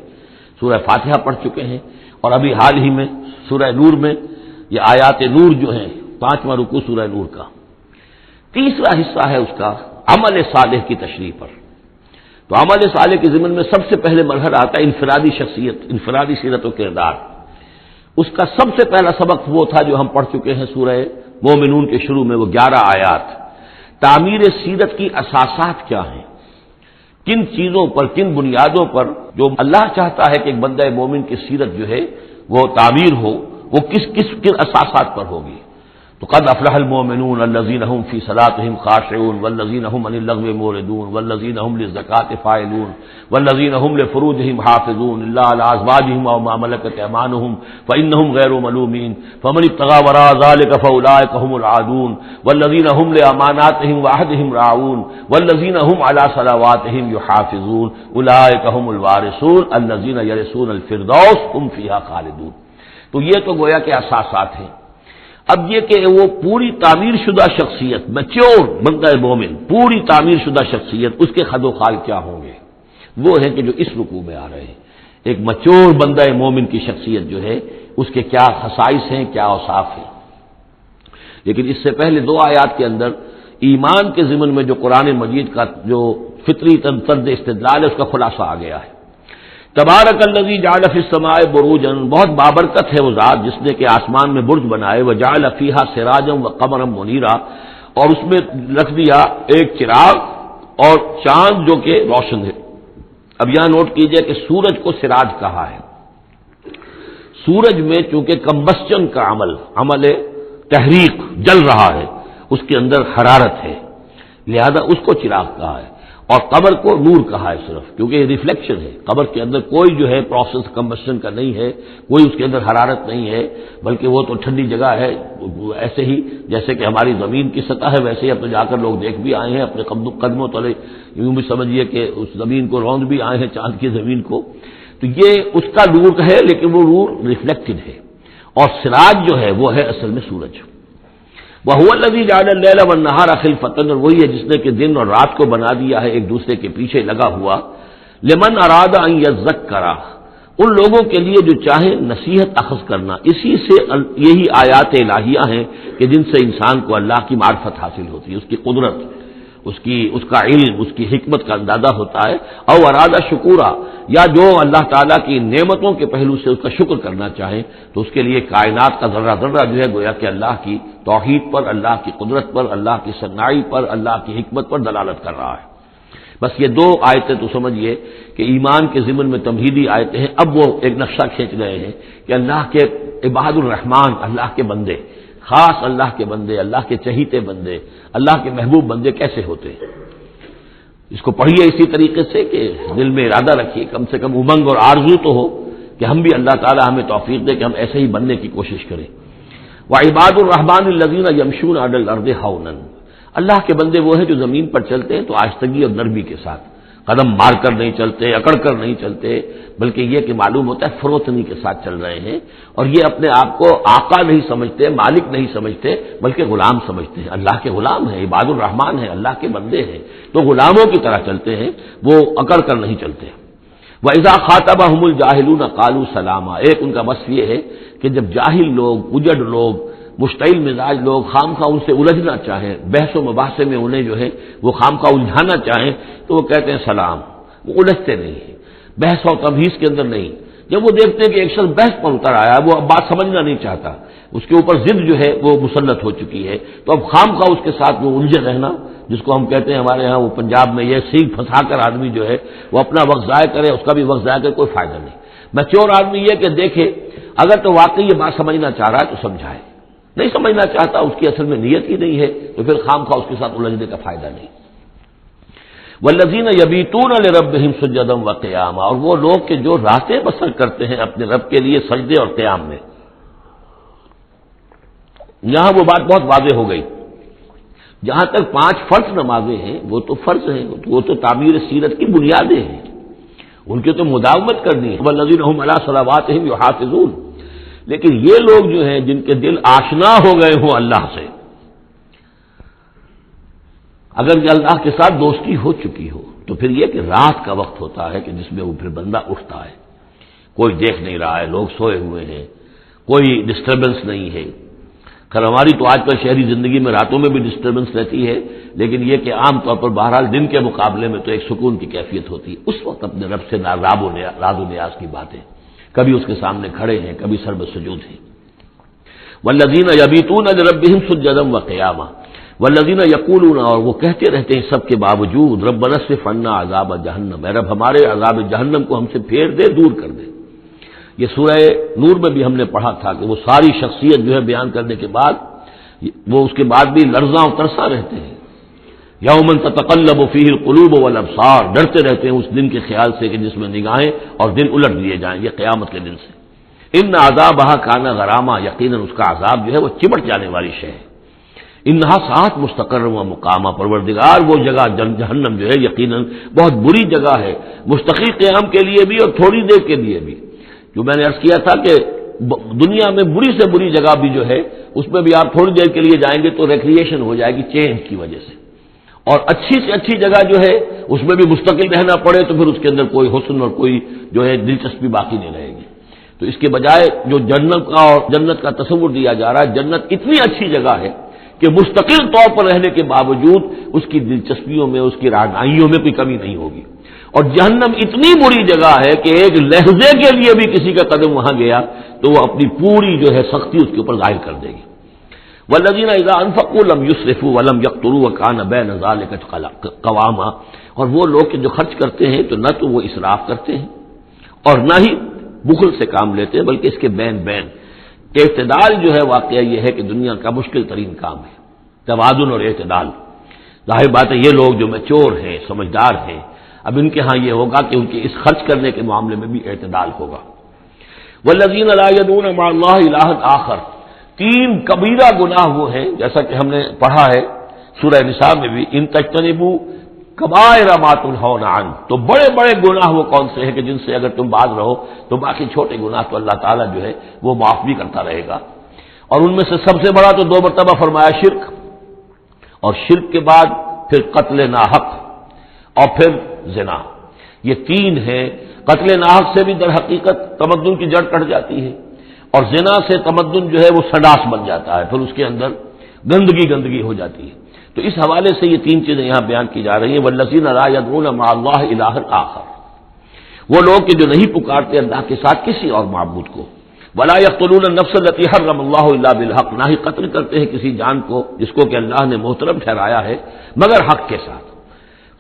سورہ فاتحہ پڑھ چکے ہیں، اور ابھی حال ہی میں سورہ نور میں یہ آیات نور جو ہیں 5واں رکوع سورہ نور کا. تیسرا حصہ ہے اس کا عمل صالح کی تشریح پر. تو عمل صالح کے ضمن میں سب سے پہلے مرحلہ آتا ہے انفرادی شخصیت، انفرادی سیرت و کردار. اس کا سب سے پہلا سبق وہ تھا جو ہم پڑھ چکے ہیں سورہ مومنون کے شروع میں، وہ 11 آیات. تعمیر سیرت کی اساسات کیا ہیں، کن چیزوں پر، کن بنیادوں پر جو اللہ چاہتا ہے کہ ایک بندہ مومن کی سیرت جو ہے وہ تعمیر ہو، وہ کن اساسات پر ہوگی. تو قد افلح المؤمنون الذین هم فی صلاتهم خاشعون والذین هم عن اللغو معرضون والذین هم للزکاة فاعلون والذین هم لفروجهم حافظون الا علی ازواجهم او ما ملکت ایمانهم فانهم غیر ملومین فمن ابتغى وراء ذلك فاولئک هم العادون والذین هم لاماناتهم وعهدهم راعون والذین هم علی صلواتهم یحافظون اولئک هم الوارثون الذین یرثون الفردوس هم فیها خالدون. تو یہ تو گویا کہ اساسات ہیں. اب یہ کہ وہ پوری تعمیر شدہ شخصیت، میچور بندہ مومن، پوری تعمیر شدہ شخصیت، اس کے خد و خال کیا ہوں گے، وہ ہیں کہ جو اس رکوع میں آ رہے ہیں. ایک مچور بندہ مومن کی شخصیت جو ہے اس کے کیا خصائص ہیں، کیا اوصاف ہیں. لیکن اس سے پہلے دو آیات کے اندر ایمان کے ضمن میں جو قرآن مجید کا جو فطری طرز استدلال ہے اس کا خلاصہ آ گیا ہے. تبارک الذی جعل فی السماء بروجا، بہت بابرکت ہے وہ ذات جس نے کہ آسمان میں برج بنائے، وجعل فیہا سراجا وقمرا منیرا، اور اس میں رکھ دیا ایک چراغ اور چاند جو کہ روشن ہے. اب یہاں نوٹ کیجئے کہ سورج کو سراج کہا ہے. سورج میں چونکہ کمبسچن کا عمل تحریک جل رہا ہے، اس کے اندر حرارت ہے، لہذا اس کو چراغ کہا ہے. اور قمر کو نور کہا ہے صرف، کیونکہ یہ ریفلیکشن ہے. قمر کے اندر کوئی جو ہے پروسیس کمبسشن کا نہیں ہے، کوئی اس کے اندر حرارت نہیں ہے، بلکہ وہ تو ٹھنڈی جگہ ہے. ایسے ہی جیسے کہ ہماری زمین کی سطح ہے، ویسے ہی اب تو جا کر لوگ دیکھ بھی آئے ہیں اپنے قدموں تلے، یوں بھی سمجھیے کہ اس زمین کو روند بھی آئے ہیں، چاند کی زمین کو. تو یہ اس کا نور ہے، لیکن وہ نور ریفلیکٹڈ ہے. اور سراج جو ہے وہ ہے اصل میں سورج. وَهُوَ الَّذِي جَعَلَ اللَّيْلَ وَالنَّهَارَ خِلْفَةً، اور وہی ہے جس نے کہ دن اور رات کو بنا دیا ہے ایک دوسرے کے پیچھے لگا ہوا. لمن اراد ان یذکر، ان لوگوں کے لیے جو چاہیں نصیحت اخذ کرنا. اسی سے یہی آیات الہیہ ہیں کہ جن سے انسان کو اللہ کی معرفت حاصل ہوتی ہے، اس کی قدرت، اس کا علم، اس کی حکمت کا اندازہ ہوتا ہے. او ارادہ شکورا، یا جو اللہ تعالیٰ کی نعمتوں کے پہلو سے اس کا شکر کرنا چاہیں تو اس کے لیے کائنات کا ذرہ ذرہ جو ہے گویا کہ اللہ کی توحید پر، اللہ کی قدرت پر، اللہ کی صنائی پر، اللہ کی حکمت پر دلالت کر رہا ہے. بس یہ دو آیتیں تو سمجھیے کہ ایمان کے ضمن میں تمہیدی آیتیں ہیں. اب وہ ایک نقشہ کھینچ رہے ہیں کہ اللہ کے عباد الرحمان، اللہ کے بندے، خاص اللہ کے بندے، اللہ کے چہیتے بندے، اللہ کے محبوب بندے کیسے ہوتے ہیں. اس کو پڑھیے اسی طریقے سے کہ دل میں ارادہ رکھیے، کم سے کم امنگ اور آرزو تو ہو کہ ہم بھی اللہ تعالی ہمیں توفیق دے کہ ہم ایسے ہی بننے کی کوشش کریں. وعباد الرحمن الذین یمشون علی الارض ہونا، اللہ کے بندے وہ ہیں جو زمین پر چلتے ہیں تو آہستگی اور نرمی کے ساتھ، قدم مار کر نہیں چلتے، اکڑ کر نہیں چلتے، بلکہ یہ کہ معلوم ہوتا ہے فروتنی کے ساتھ چل رہے ہیں. اور یہ اپنے آپ کو آقا نہیں سمجھتے، مالک نہیں سمجھتے، بلکہ غلام سمجھتے ہیں. اللہ کے غلام ہیں، عباد الرحمن ہیں، اللہ کے بندے ہیں، تو غلاموں کی طرح چلتے ہیں، وہ اکڑ کر نہیں چلتے. وَإِذَا خَاطَبَهُمُ الْجَاهِلُونَ قَالُوا سَلَامًا، ایک ان کا وصف یہ ہے کہ جب جاہل لوگ، اجڑ لوگ، مشتعل مزاج لوگ خامخواہ ان سے الجھنا چاہیں، بحث و مباحثے میں انہیں جو ہے وہ خامخواہ الجھانا چاہیں تو وہ کہتے ہیں سلام. وہ الجھتے نہیں ہیں، بحث و تبحیث کے اندر نہیں. جب وہ دیکھتے ہیں کہ ایک شخص بحث پر اتر آیا، وہ اب بات سمجھنا نہیں چاہتا، اس کے اوپر ضد جو ہے وہ مسلط ہو چکی ہے، تو اب خامخواہ اس کے ساتھ وہ الجھے رہنا، جس کو ہم کہتے ہیں ہمارے ہاں وہ پنجاب میں یہ سینگ پھنسا کر آدمی جو ہے وہ اپنا وقت ضائع کرے، اس کا بھی وقت ضائع کرے، کوئی فائدہ نہیں. میچور آدمی یہ کہ دیکھے اگر تو واقعی یہ بات سمجھنا چاہ رہا ہے تو سمجھائے، نہیں سمجھنا چاہتا، اس کی اصل میں نیت ہی نہیں ہے، تو پھر خامخواہ اس کے ساتھ الجھنے کا فائدہ نہیں. والذین یبیتون لربہم سجدا وقیاما، اور وہ لوگ کہ جو راتیں بسر کرتے ہیں اپنے رب کے لیے سجدے اور قیام میں. یہاں وہ بات بہت واضح ہو گئی. جہاں تک 5 فرض نمازیں ہیں وہ تو فرض ہیں، وہ تو تعمیر سیرت کی بنیادیں ہیں، ان کی تو مداومت کرنی ہے. والذین هم علی صلواتہم یحافظون، لیکن یہ لوگ جو ہیں جن کے دل آشنا ہو گئے ہوں اللہ سے، اگر اللہ کے ساتھ دوستی ہو چکی ہو تو پھر یہ کہ رات کا وقت ہوتا ہے کہ جس میں وہ پھر بندہ اٹھتا ہے، کوئی دیکھ نہیں رہا ہے، لوگ سوئے ہوئے ہیں، کوئی ڈسٹربنس نہیں ہے. خیر ہماری تو آج کل شہری زندگی میں راتوں میں بھی ڈسٹربنس رہتی ہے، لیکن یہ کہ عام طور پر بہرحال دن کے مقابلے میں تو ایک سکون کی کیفیت ہوتی ہے. اس وقت اپنے رب سے راز و نیاز کی باتیں، کبھی اس کے سامنے کھڑے ہیں، کبھی سر بسجود ہیں. والذین یبیتون لربہم سجدا وقیاما، والذین یقولون، اور وہ کہتے رہتے ہیں سب کے باوجود، ربنا اصرف عنا عذاب جہنم، اے رب ہمارے عذاب جہنم کو ہم سے پھیر دے، دور کر دے. یہ سورہ نور میں بھی ہم نے پڑھا تھا کہ وہ ساری شخصیت جو ہے بیان کرنے کے بعد وہ اس کے بعد بھی لرزاں و ترساں رہتے ہیں. یوما تتقلب فیہ القلوب والابصار، ڈرتے رہتے ہیں اس دن کے خیال سے کہ جس میں نگاہیں اور دن الٹ دیے جائیں، یہ قیامت کے دن سے. ان عذابھا کان غراما، یقیناً اس کا عذاب جو ہے وہ چمٹ جانے والی شے ہے. انہا ساتھ مستقر و مقامہ، پروردگار وہ جگہ جہنم جو ہے یقیناً بہت بری جگہ ہے، مستقل قیام کے لیے بھی اور تھوڑی دیر کے لیے بھی. جو میں نے عرض کیا تھا کہ دنیا میں بری سے بری جگہ بھی جو ہے اس میں بھی آپ تھوڑی دیر کے لیے جائیں گے تو ریکریشن ہو جائے گی چینج کی وجہ سے، اور اچھی سے اچھی جگہ جو ہے اس میں بھی مستقل رہنا پڑے تو پھر اس کے اندر کوئی حسن اور کوئی جو ہے دلچسپی باقی نہیں رہے گی. تو اس کے بجائے جو جنت کا تصور دیا جا رہا ہے، جنت اتنی اچھی جگہ ہے کہ مستقل طور پر رہنے کے باوجود اس کی دلچسپیوں میں، اس کی رہنمائیوں میں کوئی کمی نہیں ہوگی. اور جہنم اتنی بری جگہ ہے کہ ایک لحظے کے لیے بھی کسی کا قدم وہاں گیا تو وہ اپنی پوری جو ہے سختی اس کے اوپر ظاہر کر دے گی. والذین اذا انفقوا لم یسرفوا ولم یقتروا وکان بین ذلک قواما، اور وہ لوگ کہ جو خرچ کرتے ہیں تو نہ تو وہ اسراف کرتے ہیں اور نہ ہی بخل سے کام لیتے ہیں، بلکہ اس کے بین اعتدال جو ہے واقعہ یہ ہے کہ دنیا کا مشکل ترین کام ہے، توازن اور اعتدال. ظاہر بات ہے یہ لوگ جو میچور ہیں، سمجھدار ہیں، اب ان کے ہاں یہ ہوگا کہ ان کے اس خرچ کرنے کے معاملے میں بھی اعتدال ہوگا. والذین لا یدعون مع اللہ الہا آخر، 3 کبیرہ گناہ وہ ہیں جیسا کہ ہم نے پڑھا ہے سورہ نساء میں بھی، ان تجتنبوا کبائر ما تنہون عنہ، تو بڑے بڑے گناہ وہ کون سے ہیں کہ جن سے اگر تم باز رہو تو باقی چھوٹے گناہ تو اللہ تعالیٰ جو ہے وہ معاف بھی کرتا رہے گا. اور ان میں سے سب سے بڑا تو 2 مرتبہ فرمایا شرک، اور شرک کے بعد پھر قتل ناحق اور پھر زنا. یہ 3 ہیں. قتل ناحق سے بھی در حقیقت تمدن کی جڑ کٹ جاتی ہے، اور زنا سے تمدن جو ہے وہ سنڈاس بن جاتا ہے، پھر اس کے اندر گندگی ہو جاتی ہے. تو اس حوالے سے یہ 3 چیزیں یہاں بیان کی جا رہی ہیں. والذین لا یدعون مع اللہ الہا آخر، وہ لوگ کہ جو نہیں پکارتے اللہ کے ساتھ کسی اور معبود کو. ولا یقتلون النفس التي حرم اللہ الا بالحق، نہ ہی قتل کرتے ہیں کسی جان کو جس کو کہ اللہ نے محترم ٹھہرایا ہے مگر حق کے ساتھ.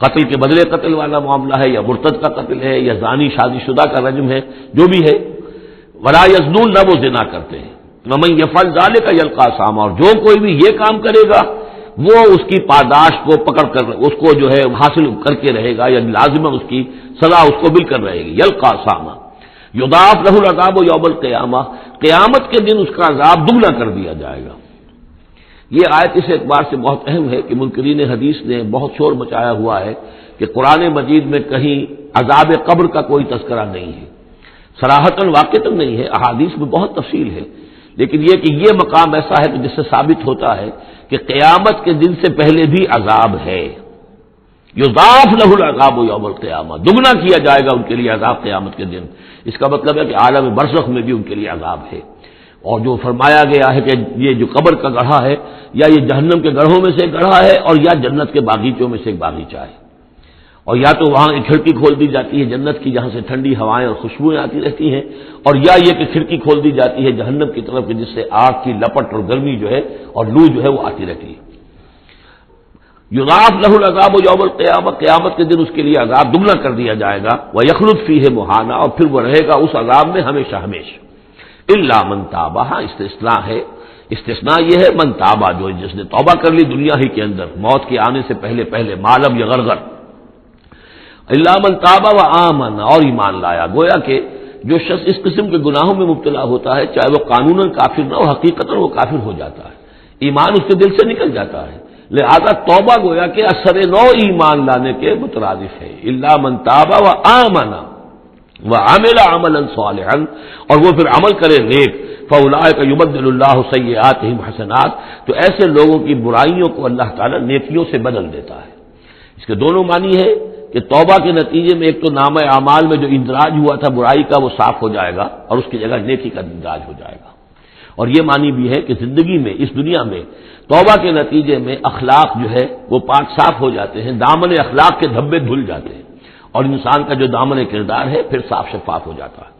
قتل کے بدلے قتل والا معاملہ ہے، یا مرتد کا قتل ہے، یا زانی شادی شدہ کا رجم ہے، جو بھی ہے. ولا یزنون، نہ وہ زنا کرتے ہیں. ومن یفعل ذلک یلقى اثاما، اور جو کوئی بھی یہ کام کرے گا وہ اس کی پاداش کو پکڑ کر اس کو جو ہے حاصل کر کے رہے گا، یعنی لازمہ اس کی سزا اس کو مل کر رہے گی. یلقى اثاما یضاعف له العذاب یوم القیامہ، قیامت کے دن اس کا عذاب دگنا کر دیا جائے گا. یہ آیت اس اعتبار سے بہت اہم ہے کہ منکرین حدیث نے بہت شور مچایا ہوا ہے کہ قرآن مجید میں کہیں عذاب قبر کا کوئی تذکرہ نہیں ہے، صراحتاً واقعتاً نہیں ہے، احادیث میں بہت تفصیل ہے، لیکن یہ کہ یہ مقام ایسا ہے کہ جس سے ثابت ہوتا ہے کہ قیامت کے دن سے پہلے بھی عذاب ہے. یضاعف له العذاب یوم القیامہ، دگنا کیا جائے گا ان کے لیے عذاب قیامت کے دن. اس کا مطلب ہے کہ عالم برزخ میں بھی ان کے لیے عذاب ہے. اور جو فرمایا گیا ہے کہ یہ جو قبر کا گڑھا ہے یا یہ جہنم کے گڑھوں میں سے ایک گڑھا ہے، اور یا جنت کے باغیچوں میں سے ایک باغیچہ ہے، اور یا تو وہاں ایک کھڑکی کھول دی جاتی ہے جنت کی جہاں سے ٹھنڈی ہوائیں اور خوشبوئیں آتی رہتی ہیں، اور یا یہ کہ کھڑکی کھول دی جاتی ہے جہنم کی طرف جس سے آگ کی لپٹ اور گرمی جو ہے اور لو جو ہے وہ آتی رہتی ہے. یضاعف له العذاب یوم القیامہ، قیامت کے دن اس کے لیے عذاب دگنا کر دیا جائے گا. ویخلد فیہ مہانا، اور پھر وہ رہے گا اس عذاب میں ہمیشہ ہمیشہ. الا من تاب، استثناء ہے، استثناء یہ ہے من تابہ، جو جس نے توبہ کر لی دنیا ہی کے اندر موت کے آنے سے پہلے معلم یغرغر. الا من تابہ و آمن، اور ایمان لایا. گویا کہ جو شخص اس قسم کے گناہوں میں مبتلا ہوتا ہے چاہے وہ قانوناً کافر نہ ہو، حقیقتاً وہ کافر ہو جاتا ہے، ایمان اس کے دل سے نکل جاتا ہے. لہذا توبہ گویا کہ اثر نو ایمان لانے کے مترادف ہے. الا من تابہ و آمن وعمل عملا صالحا، اور وہ پھر عمل کرے نیک. فاولئک یبدل اللہ سیئاتہم حسنات، تو ایسے لوگوں کی برائیوں کو اللہ تعالیٰ نیکیوں سے بدل دیتا ہے. اس کے دونوں معنی ہے کہ توبہ کے نتیجے میں ایک تو نامہ اعمال میں جو اندراج ہوا تھا برائی کا وہ صاف ہو جائے گا، اور اس کی جگہ نیکی کا اندراج ہو جائے گا. اور یہ معنی بھی ہے کہ زندگی میں اس دنیا میں توبہ کے نتیجے میں اخلاق جو ہے وہ پاک صاف ہو جاتے ہیں، دامن اخلاق کے دھبے دھل جاتے ہیں، اور انسان کا جو دامن کردار ہے پھر صاف شفاف ہو جاتا ہے.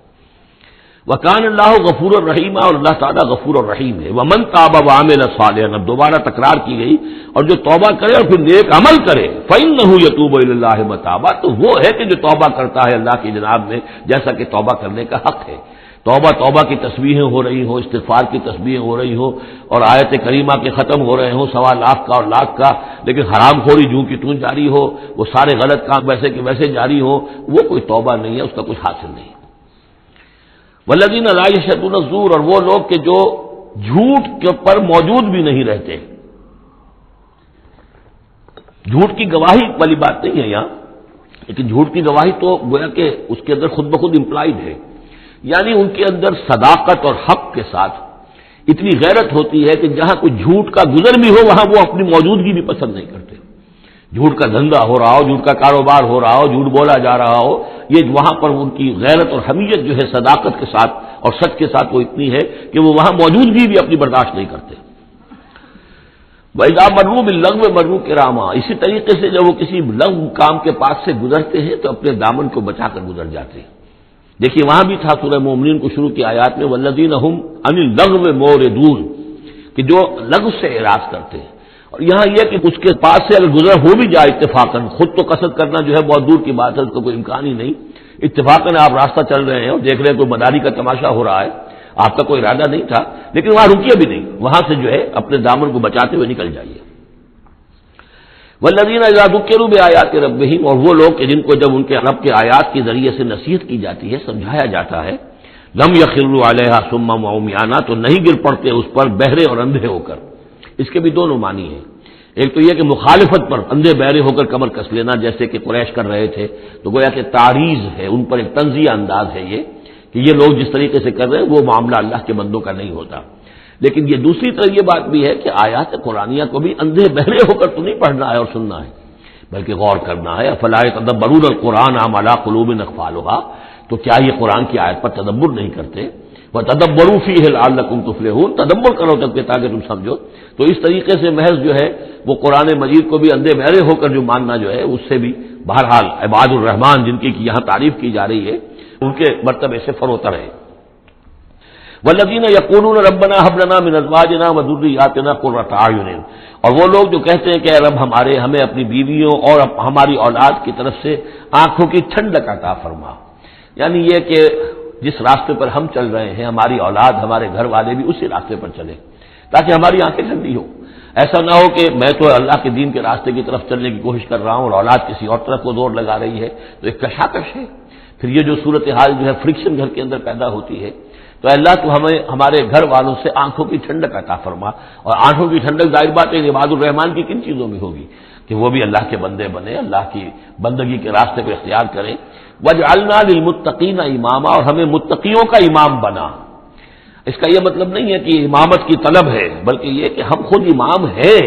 وکان اللہ غفور الرحیم، اور اللہ تعالیٰ غفور الرحیم ہے. ومن تاب وعمل صالحا، اب دوبارہ تکرار کی گئی، اور جو توبہ کرے اور پھر نیک عمل کرے فإنہ یتوب الی اللہ متابا، تو وہ ہے کہ جو توبہ کرتا ہے اللہ کی جناب میں جیسا کہ توبہ کرنے کا حق ہے. توبہ کی تسبیحیں ہو رہی ہوں، استغفار کی تسبیحیں ہو رہی ہوں، اور آیت کریمہ کے ختم ہو رہے ہوں 1.25 لاکھ کا اور لاکھ کا، لیکن حرام خوری جوں کی توں جاری ہو، وہ سارے غلط کام ویسے کہ ویسے جاری ہو، وہ کوئی توبہ نہیں ہے، اس کا کچھ حاصل نہیں. والذین لا یشهدون الزور، اور وہ لوگ کہ جو جھوٹ کے پر موجود بھی نہیں رہتے. جھوٹ کی گواہی والی بات نہیں ہے یہاں، لیکن جھوٹ کی گواہی تو گویا کہ اس کے اندر خود بخود امپلائڈ ہے، یعنی ان کے اندر صداقت اور حق کے ساتھ اتنی غیرت ہوتی ہے کہ جہاں کوئی جھوٹ کا گزر بھی ہو وہاں وہ اپنی موجودگی بھی پسند نہیں کرتے. جھوٹ کا دھندا ہو رہا ہو، جھوٹ کا کاروبار ہو رہا ہو، جھوٹ بولا جا رہا ہو، یہ وہاں پر ان کی غیرت اور حمیت جو ہے صداقت کے ساتھ اور سچ کے ساتھ وہ اتنی ہے کہ وہ وہاں موجودگی بھی اپنی برداشت نہیں کرتے۔ وَإِذَا مَرُّوا بِاللَّغْوِ مَرُّوا كِرَامًا، اسی طریقے سے جب وہ کسی لغو کام کے پاس سے گزرتے ہیں تو اپنے دامن کو بچا کر گزر جاتے ہیں۔ دیکھیے وہاں بھی تھا سورہ مومنین کو شروع کی آیات میں وَالَّذِينَ هُمْ عَنِ اللَّغْوِ مُعْرِضُونَ، کہ جو لغو سے اعراض کرتے ہیں۔ اور یہاں یہ کہ اس کے پاس سے اگر گزر ہو بھی جائے اتفاقاً، خود تو قصد کرنا جو ہے بہت دور کی بات ہے، اس کا کوئی امکان ہی نہیں، اتفاقاً آپ راستہ چل رہے ہیں اور دیکھ رہے ہیں کوئی مداری کا تماشا ہو رہا ہے، آپ کا کوئی ارادہ نہیں تھا، لیکن وہاں رکیے بھی نہیں، وہاں سے جو ہے اپنے دامن کو بچاتے ہوئے نکل جائیے۔ والذین اذا ذکروا بآیات ربہم، اور وہ لوگ کہ جن کو جب ان کے رب کے آیات کے ذریعے سے نصیحت کی جاتی ہے، سمجھایا جاتا ہے، لم یخروا علیہا صما وعمیانا، تو نہیں گر پڑتے اس پر بہرے اور اندھے ہو کر۔ اس کے بھی دونوں معنی ہیں، ایک تو یہ کہ مخالفت پر اندھے بہرے ہو کر کمر کس لینا، جیسے کہ قریش کر رہے تھے، تو گویا کہ تعریض ہے، ان پر ایک تنزیہ انداز ہے یہ کہ یہ لوگ جس طریقے سے کر رہے ہیں وہ معاملہ اللہ کے بندوں کا نہیں ہوتا۔ لیکن یہ دوسری طرف یہ بات بھی ہے کہ آیات قرآنیہ کو بھی اندھے بہرے ہو کر تو نہیں پڑھنا ہے اور سننا ہے، بلکہ غور کرنا ہے۔ افلا یتدبرون القرآن ام علی قلوب اقفالها، تو کیا یہ قرآن کی آیت پر تدبر نہیں کرتے؟ وتدبروا فیہ لعلکم تفلحون، تدبر کرو تاکہ تم سمجھو۔ تو اس طریقے سے محض جو ہے وہ قرآن مجید کو بھی اندھے بہرے ہو کر جو ماننا جو ہے اس سے بھی بہرحال عباد الرحمن جن کی یہاں تعریف کی جا رہی ہے ان کے مرتبے سے فروتر ہے۔ والذین یقولون ربنا هب لنا من ازواجنا وذریاتنا قرۃ اعین، اور وہ لوگ جو کہتے ہیں کہ اے رب ہمیں اپنی بیویوں اور ہماری اولاد کی طرف سے آنکھوں کی ٹھنڈک عطا فرما، یعنی یہ کہ جس راستے پر ہم چل رہے ہیں ہماری اولاد ہمارے گھر والے بھی اسی راستے پر چلیں تاکہ ہماری آنکھیں ٹھنڈی ہو۔ ایسا نہ ہو کہ میں تو اللہ کے دین کے راستے کی طرف چلنے کی کوشش کر رہا ہوں اور اولاد کسی اور طرف کو زور لگا رہی ہے، تو ایک کشاکش ہے۔ پھر یہ جو صورتحال جو ہے فرکشن گھر کے اندر پیدا ہوتی ہے، تو اللہ تو ہمیں ہمارے گھر والوں سے آنکھوں کی ٹھنڈک عطا فرما، اور آنکھوں کی ٹھنڈک ظاہر بات ہے عباد الرحمن کی کن چیزوں میں ہوگی کہ وہ بھی اللہ کے بندے بنے، اللہ کی بندگی کے راستے کو اختیار کریں۔ وَاجْعَلْنَا لِلْمُتَّقِينَ إِمَامًا، اور ہمیں متقیوں کا امام بنا۔ اس کا یہ مطلب نہیں ہے کہ امامت کی طلب ہے، بلکہ یہ کہ ہم خود امام ہیں۔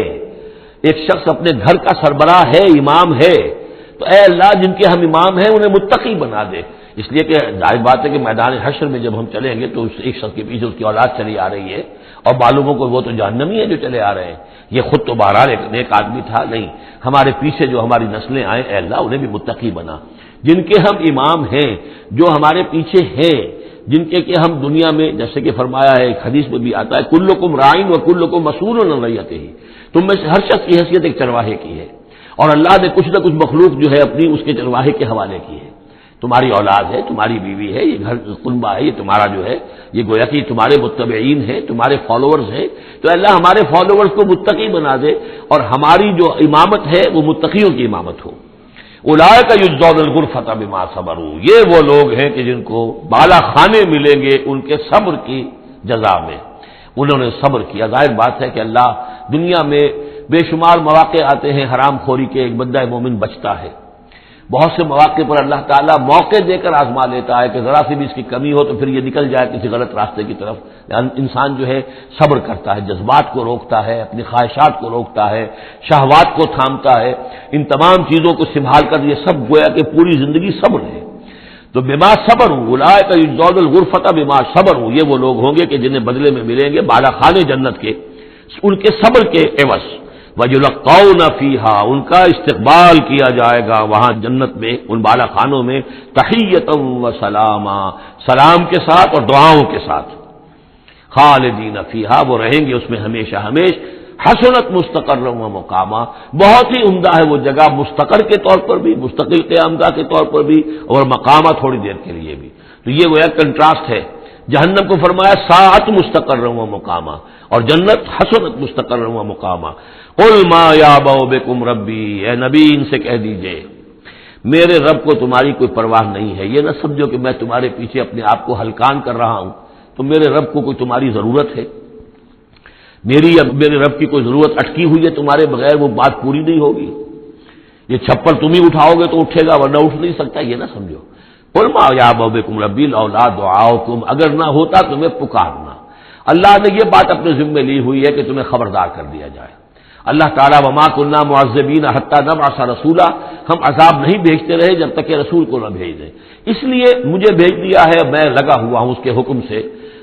ایک شخص اپنے گھر کا سربراہ ہے، امام ہے، تو اے اللہ جن کے ہم امام ہیں انہیں متقی بنا دے، اس لیے کہ ظاہر بات ہے کہ میدان حشر میں جب ہم چلیں گے تو ایک شخص کے پیچھے اس کی اولاد چلی آ رہی ہے اور معلوموں کو وہ تو جہنمی ہے جو چلے آ رہے ہیں، یہ خود تو بہرحال ایک نیک آدمی تھا، نہیں، ہمارے پیچھے جو ہماری نسلیں آئیں اے اللہ انہیں بھی متقی بنا، جن کے ہم امام ہیں، جو ہمارے پیچھے ہیں، جن کے کہ ہم دنیا میں جیسے کہ فرمایا ہے ایک حدیث میں بھی آتا ہے کلکم رائن و کلکم مسئول عن رعیتہ، تم میں سے ہر شخص کی حیثیت ایک چرواہے کی ہے، اور اللہ نے کچھ نہ کچھ مخلوق جو ہے اپنی اس کے چرواہے کے حوالے کی ہے۔ تمہاری اولاد ہے، تمہاری بیوی ہے، یہ گھر کنبہ ہے، یہ تمہارا جو ہے یہ گویا کہ تمہارے متبعین ہیں، تمہارے فالوورز ہیں، تو اللہ ہمارے فالوورز کو متقی بنا دے اور ہماری جو امامت ہے وہ متقیوں کی امامت ہو۔ اولئک یجزون الغرفۃ بما صبروا، یہ وہ لوگ ہیں کہ جن کو بالا خانے ملیں گے ان کے صبر کی جزا میں، انہوں نے صبر کیا۔ ظاہر بات ہے کہ اللہ دنیا میں بے شمار مواقع آتے ہیں حرام خوری کے، ایک بندہ مومن بچتا ہے، بہت سے مواقع پر اللہ تعالیٰ موقع دے کر آزما لیتا ہے کہ ذرا سی بھی اس کی کمی ہو تو پھر یہ نکل جائے کسی غلط راستے کی طرف۔ انسان جو ہے صبر کرتا ہے، جذبات کو روکتا ہے، اپنی خواہشات کو روکتا ہے، شہوات کو تھامتا ہے، ان تمام چیزوں کو سنبھال کر یہ سب گویا کہ پوری زندگی صبر ہے۔ تو بما صبر اولئک یجزون الغرفۃ بما صبر، یہ وہ لوگ ہوں گے کہ جنہیں بدلے میں ملیں گے بالا خانے جنت کے ان کے صبر کے عوض۔ وَيُلَقَّوْنَ فِيهَا، ان کا استقبال کیا جائے گا وہاں جنت میں ان بالا خانوں میں، تحیۃ و سلاما، سلام کے ساتھ اور دعاؤں کے ساتھ۔ خالدین فیہا، وہ رہیں گے اس میں ہمیشہ ہمیش۔ حسنت مستقرا و مقاما، بہت ہی عمدہ ہے وہ جگہ، مستقر کے طور پر بھی، مستقل قیامگاہ کے طور پر بھی، اور مقامہ تھوڑی دیر کے لیے بھی۔ تو یہ وہ ایک کنٹراسٹ ہے، جہنم کو فرمایا ساعت مستقرا و مقاما، اور جنت حسنت مستقرا و مقاما۔ قل ما یعبأ بکم ربی، اے نبی ان سے کہہ دیجئے میرے رب کو تمہاری کوئی پرواہ نہیں ہے، یہ نہ سمجھو کہ میں تمہارے پیچھے اپنے آپ کو ہلکان کر رہا ہوں، تو میرے رب کو کوئی تمہاری ضرورت ہے؟ میرے رب کی کوئی ضرورت اٹکی ہوئی ہے تمہارے بغیر، وہ بات پوری نہیں ہوگی؟ یہ چھپر تم ہی اٹھاؤ گے تو اٹھے گا ورنہ اٹھ نہیں سکتا، یہ نہ سمجھو۔ قل ما یعبأ بکم ربی لولا دعاؤکم، اگر نہ ہوتا تمہیں پکارنا۔ اللہ نے یہ بات اپنے ذمے لی ہوئی ہے کہ تمہیں خبردار کر دیا جائے۔ اللہ تعالیٰ وما کنا معذبین حتی نبعث رسولا، ہم عذاب نہیں بھیجتے رہے جب تک کہ رسول کو نہ بھیج دیں، اس لیے مجھے بھیج دیا ہے، میں لگا ہوا ہوں اس کے حکم سے،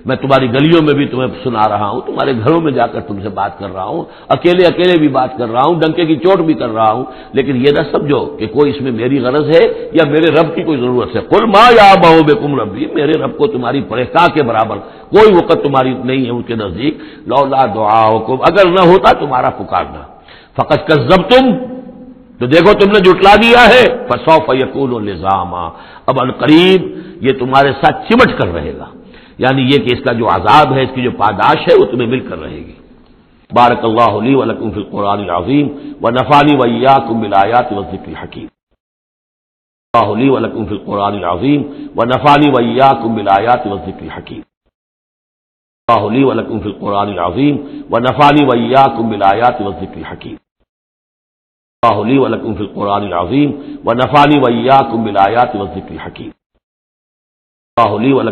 میں تمہاری گلیوں میں بھی تمہیں سنا رہا ہوں، تمہارے گھروں میں جا کر تم سے بات کر رہا ہوں، اکیلے اکیلے بھی بات کر رہا ہوں، ڈنکے کی چوٹ بھی کر رہا ہوں، لیکن یہ نہ سمجھو کہ کوئی اس میں میری غرض ہے یا میرے رب کی کوئی ضرورت ہے۔ قل ما یعبأ بکم ربی، میرے رب کو تمہاری پرہیزگار کے برابر کوئی وقت تمہاری نہیں ہے ان کے نزدیک، لولا دعاؤکم، اگر نہ ہوتا تمہارا پکارنا، فقد کذبتم، تو دیکھو تم نے جھٹلا دیا ہے، فسوف یکون لزاما، اب عنقریب یہ تمہارے ساتھ چمٹ کر رہے گا، یعنی یہ کہ اس کا جو عذاب ہے، اس کی جو پاداش ہے وہ تمہیں مل کر رہے گی۔ بارک اللہ لی ولکم فی القرآن العظیم ونفعنی وإیاکم بالآیات والذکر الحکیم۔ اللہ لی ولکم فی القرآن العظیم ونفعنی وإیاکم بالآیات والذکر الحکیم۔ اللہ لی ولکم فی القرآن العظیم ونفعنی وإیاکم بالآیات والذکر الحکیم۔ اللہ لی ولکم فی القرآن العظیم ونفعنی وإیاکم بالآیات والذکر الحکیم۔ اللہ لی ولکم